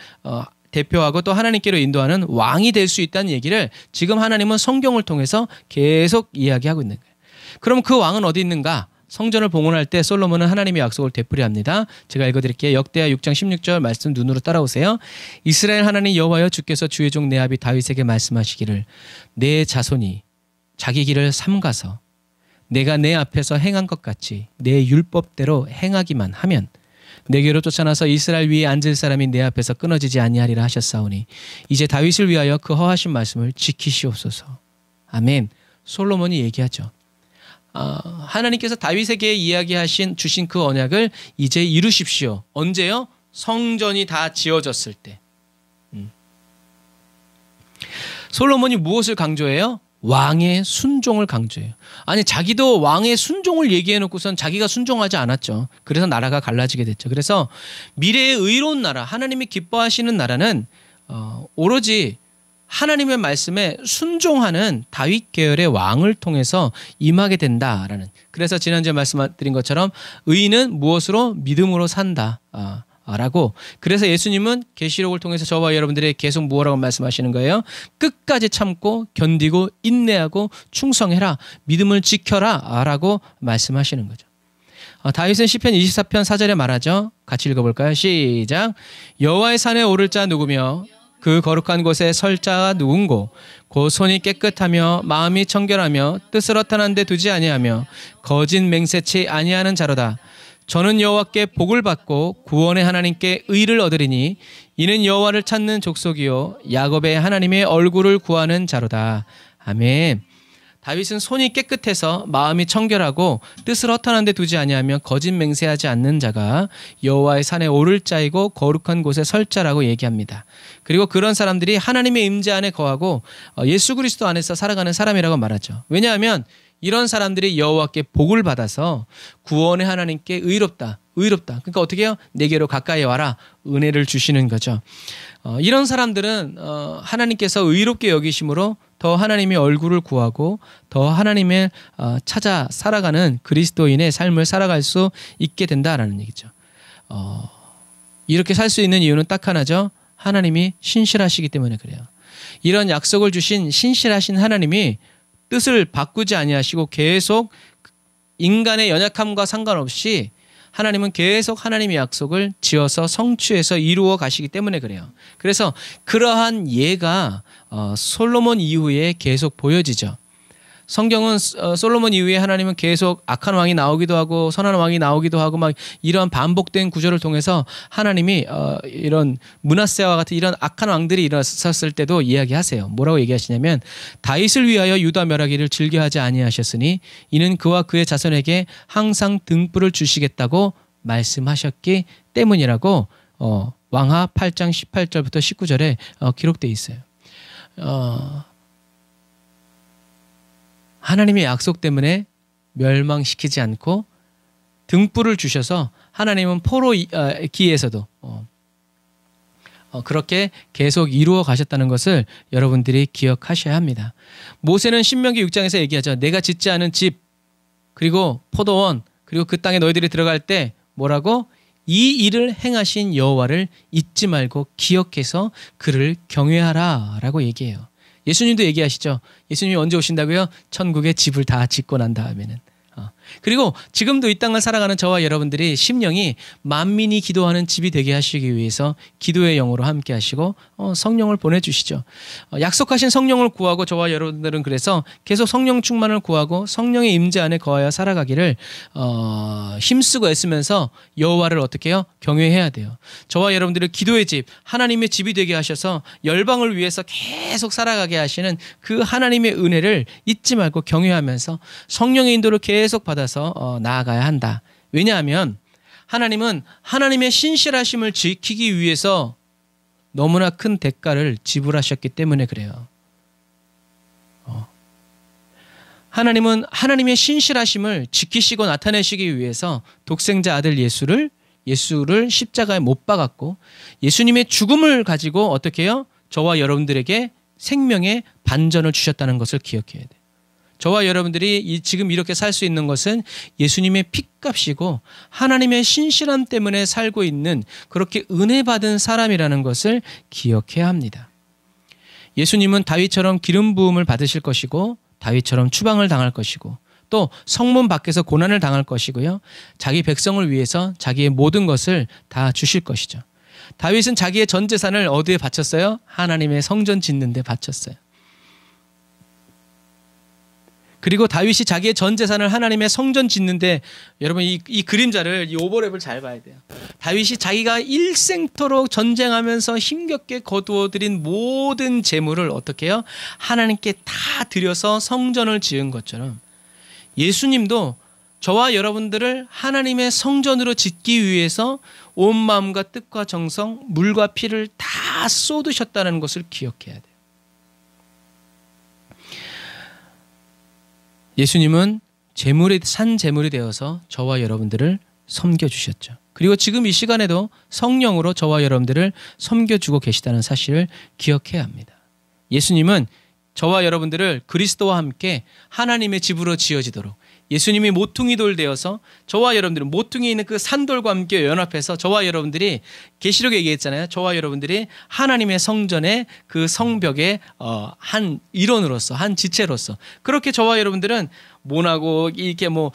대표하고 또 하나님께로 인도하는 왕이 될 수 있다는 얘기를 지금 하나님은 성경을 통해서 계속 이야기하고 있는 거예요. 그럼 그 왕은 어디 있는가? 성전을 봉헌할 때 솔로몬은 하나님의 약속을 되풀이합니다. 제가 읽어드릴게요. 역대하 6장 16절 말씀 눈으로 따라오세요. 이스라엘 하나님 여호와여 주께서 주의 종 내 아비 다윗에게 말씀하시기를 내 자손이 자기 길을 삼가서 내가 내 앞에서 행한 것 같이 내 율법대로 행하기만 하면 내게로 쫓아나서 이스라엘 위에 앉을 사람이 내 앞에서 끊어지지 아니하리라 하셨사오니 이제 다윗을 위하여 그 허하신 말씀을 지키시옵소서. 아멘. 솔로몬이 얘기하죠. 하나님께서 다윗에게 주신 그 언약을 이제 이루십시오. 언제요? 성전이 다 지어졌을 때. 솔로몬이 무엇을 강조해요? 왕의 순종을 강조해요. 아니 자기도 왕의 순종을 얘기해놓고선 자기가 순종하지 않았죠. 그래서 나라가 갈라지게 됐죠. 그래서 미래의 의로운 나라, 하나님이 기뻐하시는 나라는 오로지 하나님의 말씀에 순종하는 다윗 계열의 왕을 통해서 임하게 된다라는. 그래서 지난주에 말씀드린 것처럼 의인은 무엇으로? 믿음으로 산다. 라고. 그래서 예수님은 계시록을 통해서 저와 여러분들에게 계속 뭐라고 말씀하시는 거예요? 끝까지 참고 견디고 인내하고 충성해라. 믿음을 지켜라. 라고 말씀하시는 거죠. 다윗은 시편 24편 4절에 말하죠. 같이 읽어볼까요? 시작. 여호와의 산에 오를 자 누구며 그 거룩한 곳에 설 자가 누군고 곧 손이 깨끗하며 마음이 청결하며 뜻을 허탄한 데 두지 아니하며 거짓 맹세치 아니하는 자로다. 저는 여호와께 복을 받고 구원의 하나님께 의를 얻으리니 이는 여호와를 찾는 족속이요 야곱의 하나님의 얼굴을 구하는 자로다. 아멘. 다윗은 손이 깨끗해서 마음이 청결하고 뜻을 허탄한 데 두지 아니하며 거짓 맹세하지 않는 자가 여호와의 산에 오를 자이고 거룩한 곳에 설 자라고 얘기합니다. 그리고 그런 사람들이 하나님의 임재 안에 거하고 예수 그리스도 안에서 살아가는 사람이라고 말하죠. 왜냐하면 이런 사람들이 여호와께 복을 받아서 구원의 하나님께 의롭다. 그러니까 어떻게 해요? 내게로 가까이 와라. 은혜를 주시는 거죠. 이런 사람들은 하나님께서 의롭게 여기심으로 더 하나님의 얼굴을 구하고 더 하나님을 찾아 살아가는 그리스도인의 삶을 살아갈 수 있게 된다라는 얘기죠. 이렇게 살 수 있는 이유는 딱 하나죠. 하나님이 신실하시기 때문에 그래요. 이런 약속을 주신 신실하신 하나님이 뜻을 바꾸지 아니하시고 계속 인간의 연약함과 상관없이 하나님은 계속 하나님의 약속을 지어서 성취해서 이루어 가시기 때문에 그래요. 그래서 그러한 예가 솔로몬 이후에 계속 보여지죠. 성경은 솔로몬 이후에 하나님은 계속 악한 왕이 나오기도 하고 선한 왕이 나오기도 하고 막 이런 반복된 구조를 통해서 하나님이 이런 므낫세와 같은 이런 악한 왕들이 일어섰을 때도 이야기하세요. 뭐라고 얘기하시냐면 다윗을 위하여 유다 멸하기를 즐겨하지 아니하셨으니 이는 그와 그의 자손에게 항상 등불을 주시겠다고 말씀하셨기 때문이라고 왕하 8장 18절부터 19절에 기록되어 있어요. 하나님의 약속 때문에 멸망시키지 않고 등불을 주셔서 하나님은 포로 기에서도 그렇게 계속 이루어 가셨다는 것을 여러분들이 기억하셔야 합니다. 모세는 신명기 6장에서 얘기하죠. 내가 짓지 않은 집 그리고 포도원 그리고 그 땅에 너희들이 들어갈 때 뭐라고? 이 일을 행하신 여호와를 잊지 말고 기억해서 그를 경외하라 라고 얘기해요. 예수님도 얘기하시죠. 예수님이 언제 오신다고요? 천국에 집을 다 짓고 난 다음에는. 그리고 지금도 이 땅을 살아가는 저와 여러분들이 심령이 만민이 기도하는 집이 되게 하시기 위해서 기도의 영으로 함께 하시고 성령을 보내주시죠. 약속하신 성령을 구하고 저와 여러분들은 그래서 계속 성령 충만을 구하고 성령의 임재 안에 거하여 살아가기를 힘쓰고 애쓰면서 여호와를 어떻게 해요? 경외해야 돼요. 저와 여러분들을 기도의 집, 하나님의 집이 되게 하셔서 열방을 위해서 계속 살아가게 하시는 그 하나님의 은혜를 잊지 말고 경외하면서 성령의 인도를 계속 받아서 나아가야 한다. 왜냐하면 하나님은 하나님의 신실하심을 지키기 위해서 너무나 큰 대가를 지불하셨기 때문에 그래요. 하나님은 하나님의 신실하심을 지키시고 나타내시기 위해서 독생자 아들 예수를 십자가에 못 박았고 예수님의 죽음을 가지고 어떻게 해요? 저와 여러분들에게 생명의 반전을 주셨다는 것을 기억해야 돼요. 저와 여러분들이 지금 이렇게 살 수 있는 것은 예수님의 핏값이고 하나님의 신실함 때문에 살고 있는 그렇게 은혜 받은 사람이라는 것을 기억해야 합니다. 예수님은 다윗처럼 기름 부음을 받으실 것이고 다윗처럼 추방을 당할 것이고 또 성문 밖에서 고난을 당할 것이고요. 자기 백성을 위해서 자기의 모든 것을 다 주실 것이죠. 다윗은 자기의 전 재산을 어디에 바쳤어요? 하나님의 성전 짓는 데 바쳤어요. 그리고 다윗이 자기의 전 재산을 하나님의 성전 짓는데, 여러분 이 그림자를, 이 오버랩을 잘 봐야 돼요. 다윗이 자기가 일생토록 전쟁하면서 힘겹게 거두어들인 모든 재물을 어떻게 해요? 하나님께 다 드려서 성전을 지은 것처럼 예수님도 저와 여러분들을 하나님의 성전으로 짓기 위해서 온 마음과 뜻과 정성, 물과 피를 다 쏟으셨다는 것을 기억해야 돼요. 예수님은 산 제물이 되어서 저와 여러분들을 섬겨주셨죠. 그리고 지금 이 시간에도 성령으로 저와 여러분들을 섬겨주고 계시다는 사실을 기억해야 합니다. 예수님은 저와 여러분들을 그리스도와 함께 하나님의 집으로 지어지도록, 예수님이 모퉁이 돌 되어서 저와 여러분들은 모퉁이에 있는 그 산돌과 함께 연합해서 저와 여러분들이, 계시록에 얘기했잖아요. 저와 여러분들이 하나님의 성전의 그 성벽의 한 일원으로서, 한 지체로서, 그렇게 저와 여러분들은 모나고 이렇게 뭐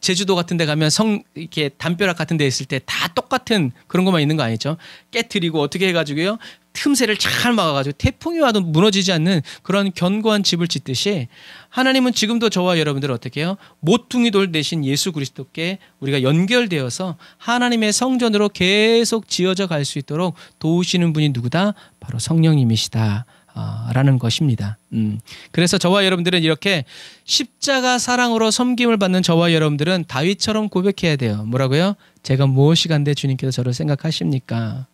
제주도 같은 데 가면 이렇게 담벼락 같은 데 있을 때 다 똑같은 그런 것만 있는 거 아니죠? 깨트리고 어떻게 해가지고요, 틈새를 잘 막아가지고 태풍이 와도 무너지지 않는 그런 견고한 집을 짓듯이 하나님은 지금도 저와 여러분들을 어떻게 해요? 모퉁이 돌 대신 예수 그리스도께 우리가 연결되어서 하나님의 성전으로 계속 지어져 갈 수 있도록 도우시는 분이 누구다? 바로 성령님이시다 라는 것입니다. 그래서 저와 여러분들은 이렇게 십자가 사랑으로 섬김을 받는 저와 여러분들은 다윗처럼 고백해야 돼요. 뭐라고요? 제가 무엇이 간데 주님께서 저를 생각하십니까?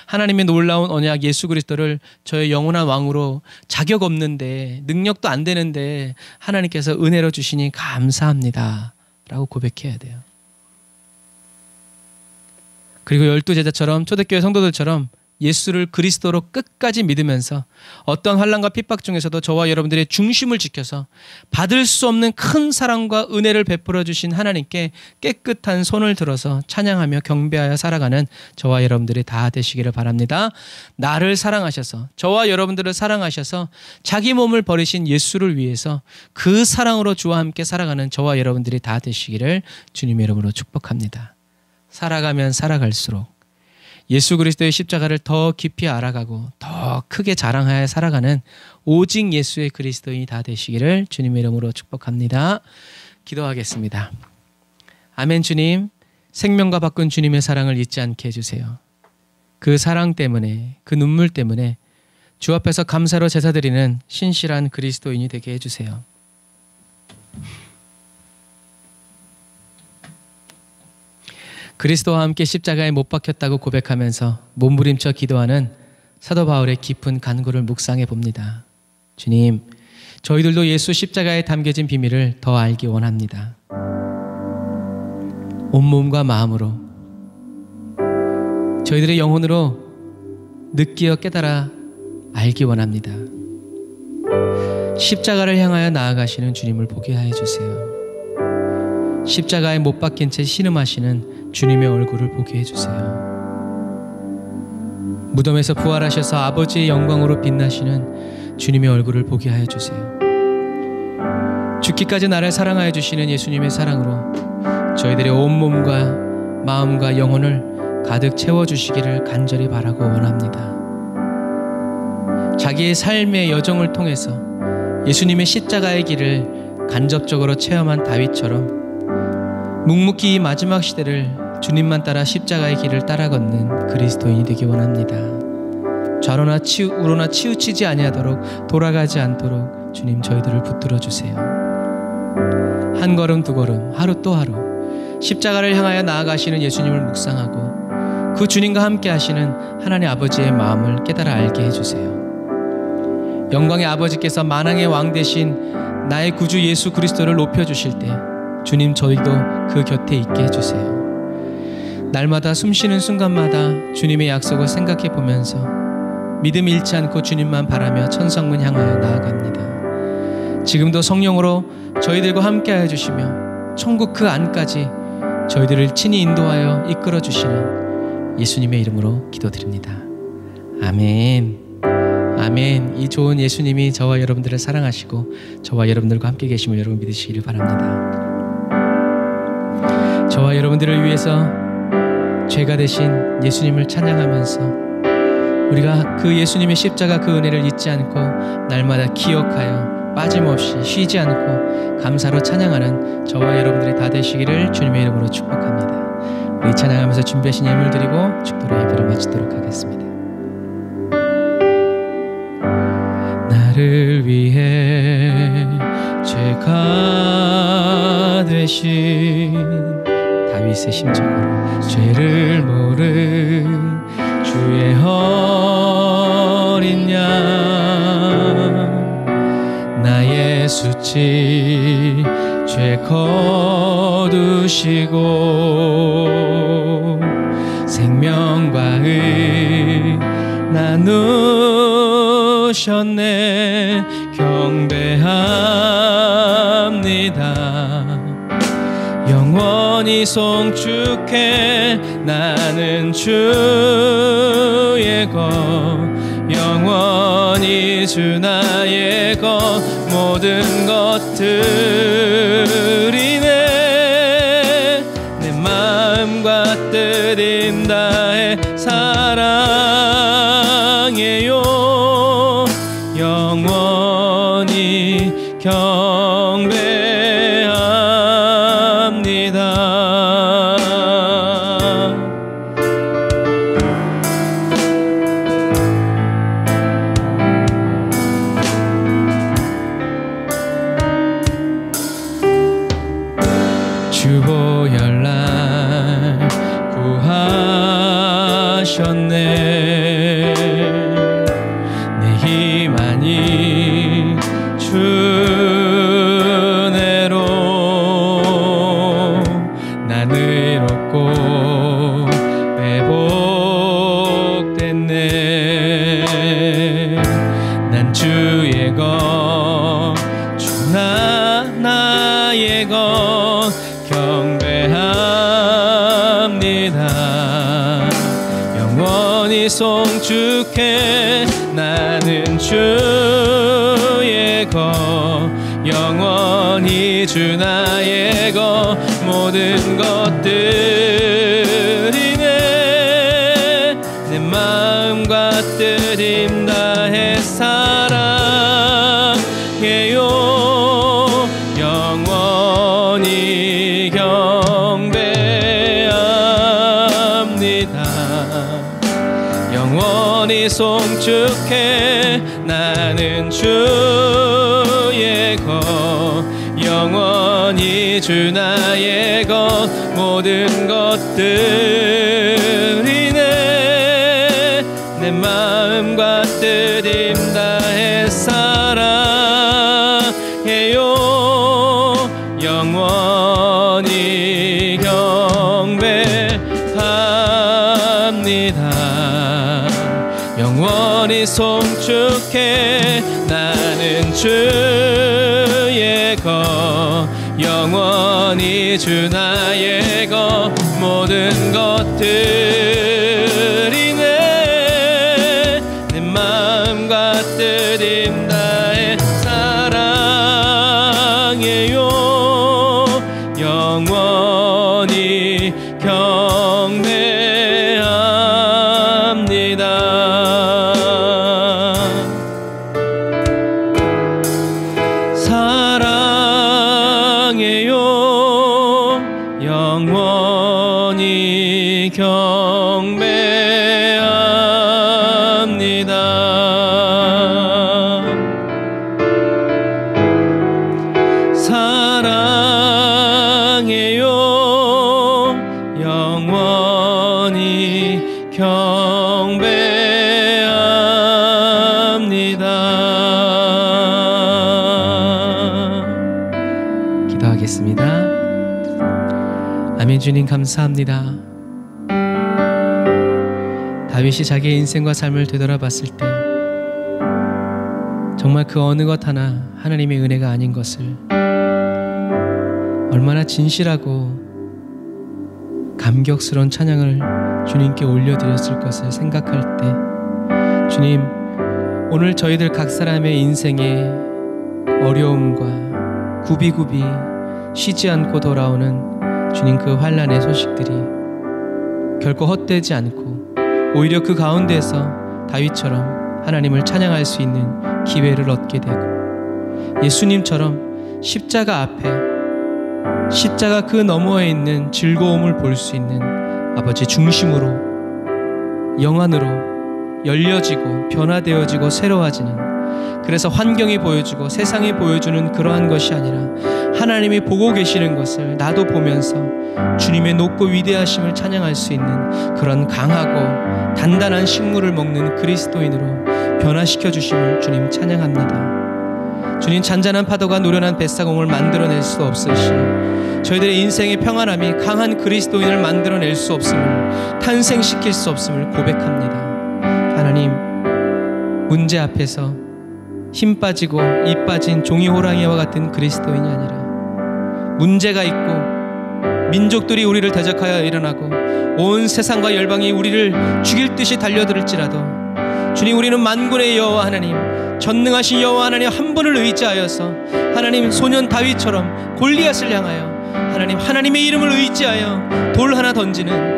하나님의 놀라운 언약 예수 그리스도를 저의 영원한 왕으로, 자격 없는데 능력도 안 되는데 하나님께서 은혜로 주시니 감사합니다 라고 고백해야 돼요. 그리고 12제자처럼, 초대교회 성도들처럼 예수를 그리스도로 끝까지 믿으면서 어떤 환난과 핍박 중에서도 저와 여러분들의 중심을 지켜서 받을 수 없는 큰 사랑과 은혜를 베풀어 주신 하나님께 깨끗한 손을 들어서 찬양하며 경배하여 살아가는 저와 여러분들이 다 되시기를 바랍니다. 나를 사랑하셔서, 저와 여러분들을 사랑하셔서 자기 몸을 버리신 예수를 위해서 그 사랑으로 주와 함께 살아가는 저와 여러분들이 다 되시기를 주님의 이름으로 축복합니다. 살아가면 살아갈수록 예수 그리스도의 십자가를 더 깊이 알아가고 더 크게 자랑하여 살아가는 오직 예수의 그리스도인이 다 되시기를 주님의 이름으로 축복합니다. 기도하겠습니다. 아멘. 주님, 생명과 바꾼 주님의 사랑을 잊지 않게 해주세요. 그 사랑 때문에, 그 눈물 때문에 주 앞에서 감사로 제사드리는 신실한 그리스도인이 되게 해주세요. 그리스도와 함께 십자가에 못 박혔다고 고백하면서 몸부림쳐 기도하는 사도 바울의 깊은 간구를 묵상해 봅니다. 주님, 저희들도 예수 십자가에 담겨진 비밀을 더 알기 원합니다. 온몸과 마음으로, 저희들의 영혼으로 느끼어 깨달아 알기 원합니다. 십자가를 향하여 나아가시는 주님을 보게 하여 주세요. 십자가에 못 박힌 채 신음하시는 주님의 얼굴을 보게 해주세요. 무덤에서 부활하셔서 아버지의 영광으로 빛나시는 주님의 얼굴을 보게 하여 주세요. 죽기까지 나를 사랑하여 주시는 예수님의 사랑으로 저희들의 온몸과 마음과 영혼을 가득 채워주시기를 간절히 바라고 원합니다. 자기의 삶의 여정을 통해서 예수님의 십자가의 길을 간접적으로 체험한 다윗처럼 묵묵히 이 마지막 시대를 주님만 따라 십자가의 길을 따라 걷는 그리스도인이 되기 원합니다. 좌로나 우로나 치우치지 아니하도록, 돌아가지 않도록 주님 저희들을 붙들어 주세요. 한 걸음 두 걸음, 하루 또 하루 십자가를 향하여 나아가시는 예수님을 묵상하고 그 주님과 함께 하시는 하나님 아버지의 마음을 깨달아 알게 해주세요. 영광의 아버지께서 만왕의 왕 되신 나의 구주 예수 그리스도를 높여주실 때 주님, 저희도 그 곁에 있게 해주세요. 날마다 숨쉬는 순간마다 주님의 약속을 생각해 보면서 믿음 잃지 않고 주님만 바라며 천성문 향하여 나아갑니다. 지금도 성령으로 저희들과 함께하여 주시며 천국 그 안까지 저희들을 친히 인도하여 이끌어 주시는 예수님의 이름으로 기도드립니다. 아멘. 아멘. 이 좋은 예수님이 저와 여러분들을 사랑하시고 저와 여러분들과 함께 계심을 여러분 믿으시기를 바랍니다. 저와 여러분들을 위해서 죄가 되신 예수님을 찬양하면서 우리가 그 예수님의 십자가 그 은혜를 잊지 않고 날마다 기억하여 빠짐없이 쉬지 않고 감사로 찬양하는 저와 여러분들이 다 되시기를 주님의 이름으로 축복합니다. 우리 찬양하면서 준비하신 예물 드리고 축도로 예배를 마치도록 하겠습니다. 나를 위해 죄가 되신 다윗의 심정으로 죄를 모른 주의 어린 양 나의 수치 죄 거두시고 생명과 의 나누셨네. 경배합니다. 영원히 송축해 나는 주의 것 영원히 주 나의 것 모든 것들이네. 내 마음과 뜻 힘 다해 사랑해요. 영원히 경배합니다. 주 보혈날 구하셨네. 내 힘아니 주 은혜로 난 의롭고 회복됐네. 난 주의 것 주 나의 것 경배합니다. 영원히 송축해 나는 주의 것 영원히 주 나의 것 모든 것들이네. 내 마음과 뜻 힘 다해 사랑해요. 영원히 경배합니다. 영원히 송축해 나는 주의 것 영원히 주 나의 것 모든 것들이네. 내 마음과 뜻 힘 다해 사랑해요. 영원히 경배합니다. 영원히 송축해 나는 주의 것 영원히 주 나의 것 모든 것들이네. 내 마음과 뜻 힘 다해 사랑해요. 영원히 경배합니다. 사랑해요. 영원히 경배합니다. 사랑해요. 영원히 경배합니다. 아멘. 주님 감사합니다. 다윗이 자기의 인생과 삶을 되돌아봤을 때 정말 그 어느 것 하나 하나님의 은혜가 아닌 것을, 얼마나 진실하고 감격스러운 찬양을 주님께 올려드렸을 것을 생각할 때, 주님, 오늘 저희들 각 사람의 인생의 어려움과 굽이굽이 쉬지 않고 돌아오는 주님 그 환난의 소식들이 결코 헛되지 않고 오히려 그 가운데에서 다윗처럼 하나님을 찬양할 수 있는 기회를 얻게 되고, 예수님처럼 십자가 앞에, 십자가 그 너머에 있는 즐거움을 볼 수 있는 아버지 중심으로, 영안으로 열려지고 변화되어지고 새로워지는, 그래서 환경이 보여주고 세상이 보여주는 그러한 것이 아니라 하나님이 보고 계시는 것을 나도 보면서 주님의 높고 위대하심을 찬양할 수 있는 그런 강하고 단단한 식물을 먹는 그리스도인으로 변화시켜 주심을 주님 찬양합니다. 주님, 잔잔한 파도가 노련한 뱃사공을 만들어낼 수 없으시, 저희들의 인생의 평안함이 강한 그리스도인을 만들어낼 수 없음을, 탄생시킬 수 없음을 고백합니다. 하나님, 문제 앞에서 힘 빠지고 입 빠진 종이 호랑이와 같은 그리스도인이 아니라, 문제가 있고 민족들이 우리를 대적하여 일어나고 온 세상과 열방이 우리를 죽일 듯이 달려들을지라도, 주님, 우리는 만군의 여호와 하나님, 전능하신 여호와 하나님 한 분을 의지하여서, 하나님, 소년 다윗처럼 골리앗을 향하여 하나님, 하나님의 이름을 의지하여 돌 하나 던지는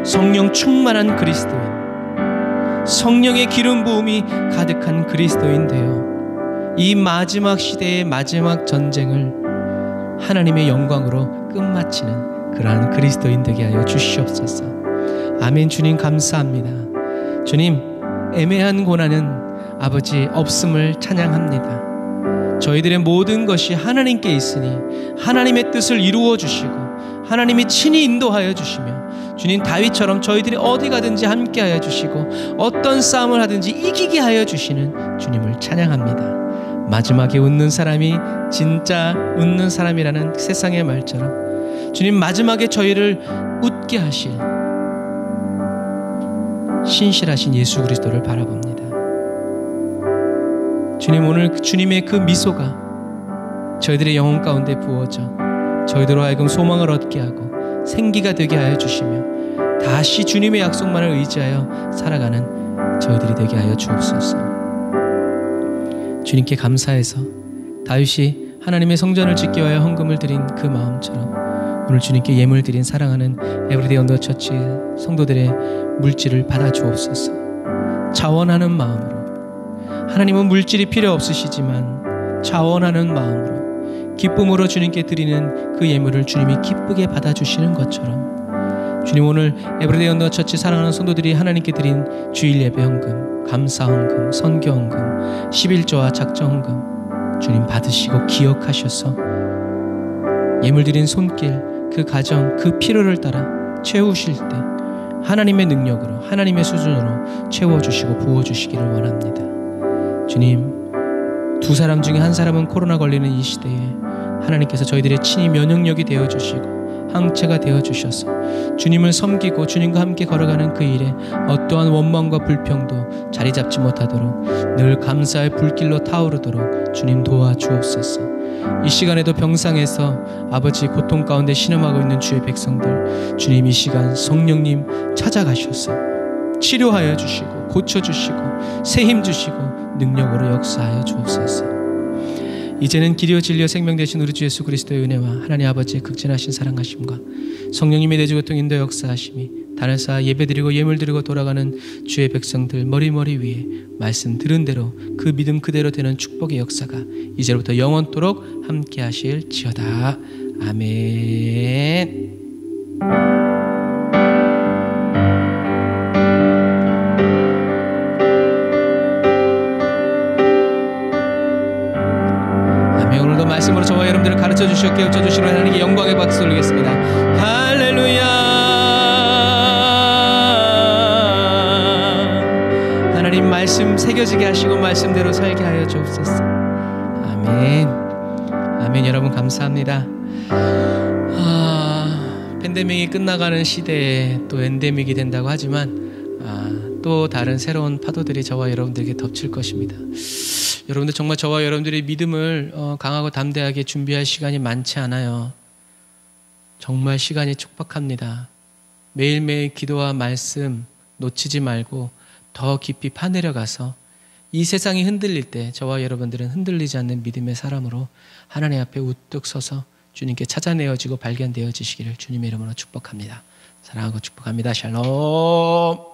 성령 충만한 그리스도인, 성령의 기름 부음이 가득한 그리스도인 되어 이 마지막 시대의 마지막 전쟁을 하나님의 영광으로 끝마치는 그러한 그리스도인 되게 하여 주시옵소서. 아멘. 주님 감사합니다. 주님, 애매한 고난은 아버지 없음을 찬양합니다. 저희들의 모든 것이 하나님께 있으니 하나님의 뜻을 이루어 주시고 하나님이 친히 인도하여 주시며, 주님, 다윗처럼 저희들이 어디 가든지 함께하여 주시고 어떤 싸움을 하든지 이기게 하여 주시는 주님을 찬양합니다. 마지막에 웃는 사람이 진짜 웃는 사람이라는 세상의 말처럼, 주님, 마지막에 저희를 웃게 하실 신실하신 예수 그리스도를 바라봅니다. 주님, 오늘 주님의 그 미소가 저희들의 영혼 가운데 부어져 저희들로 하여금 소망을 얻게 하고 생기가 되게 하여 주시며, 다시 주님의 약속만을 의지하여 살아가는 저희들이 되게 하여 주옵소서. 주님께 감사해서 다윗이 하나님의 성전을 짓기 위하여 헌금을 드린 그 마음처럼 오늘 주님께 예물 드린 사랑하는 에브리데이 언더처치 성도들의 물질을 받아 주옵소서. 자원하는 마음으로, 하나님은 물질이 필요 없으시지만 자원하는 마음으로 기쁨으로 주님께 드리는 그 예물을 주님이 기쁘게 받아주시는 것처럼, 주님, 오늘 에브리데이 언더처치 사랑하는 성도들이 하나님께 드린 주일 예배 헌금, 감사 헌금, 선교 헌금, 11조와 작정 헌금 주님 받으시고 기억하셔서 예물 드린 손길, 그 가정, 그 필요를 따라 채우실 때 하나님의 능력으로, 하나님의 수준으로 채워주시고 부어주시기를 원합니다. 주님, 두 사람 중에 한 사람은 코로나 걸리는 이 시대에 하나님께서 저희들의 친히 면역력이 되어주시고 항체가 되어주셔서 주님을 섬기고 주님과 함께 걸어가는 그 일에 어떠한 원망과 불평도 자리 잡지 못하도록 늘 감사의 불길로 타오르도록 주님 도와주옵소서. 이 시간에도 병상에서 아버지 고통 가운데 신음하고 있는 주의 백성들, 주님, 이 시간 성령님 찾아가셔서 치료하여 주시고 고쳐주시고 새 힘 주시고 능력으로 역사하여 주옵소서. 이제는 길이요 진리요 생명 되신 우리 주 예수 그리스도의 은혜와 하나님 아버지의 극진하신 사랑하심과 성령님의 내주고통 인도 역사하심이 단을 쌓아 예배드리고 예물드리고 돌아가는 주의 백성들 머리머리 위에 말씀 들은 대로 그 믿음 그대로 되는 축복의 역사가 이제부터 영원토록 함께 하실지어다. 아멘. 말씀으로 저와 여러분들을 가르쳐 주시고 깨우쳐 주시는 하나님께 영광의 박수 올리겠습니다. 할렐루야. 하나님 말씀 새겨지게 하시고 말씀대로 살게 하여 주옵소서. 아멘. 아멘. 여러분 감사합니다. 팬데믹이 끝나가는 시대에 또 엔데믹이 된다고 하지만 또 다른 새로운 파도들이 저와 여러분들에게 덮칠 것입니다. 여러분들 정말 저와 여러분들의 믿음을 강하고 담대하게 준비할 시간이 많지 않아요. 정말 시간이 촉박합니다. 매일매일 기도와 말씀 놓치지 말고 더 깊이 파내려가서 이 세상이 흔들릴 때 저와 여러분들은 흔들리지 않는 믿음의 사람으로 하나님 앞에 우뚝 서서 주님께 찾아내어지고 발견되어지시기를 주님의 이름으로 축복합니다. 사랑하고 축복합니다. 샬롬.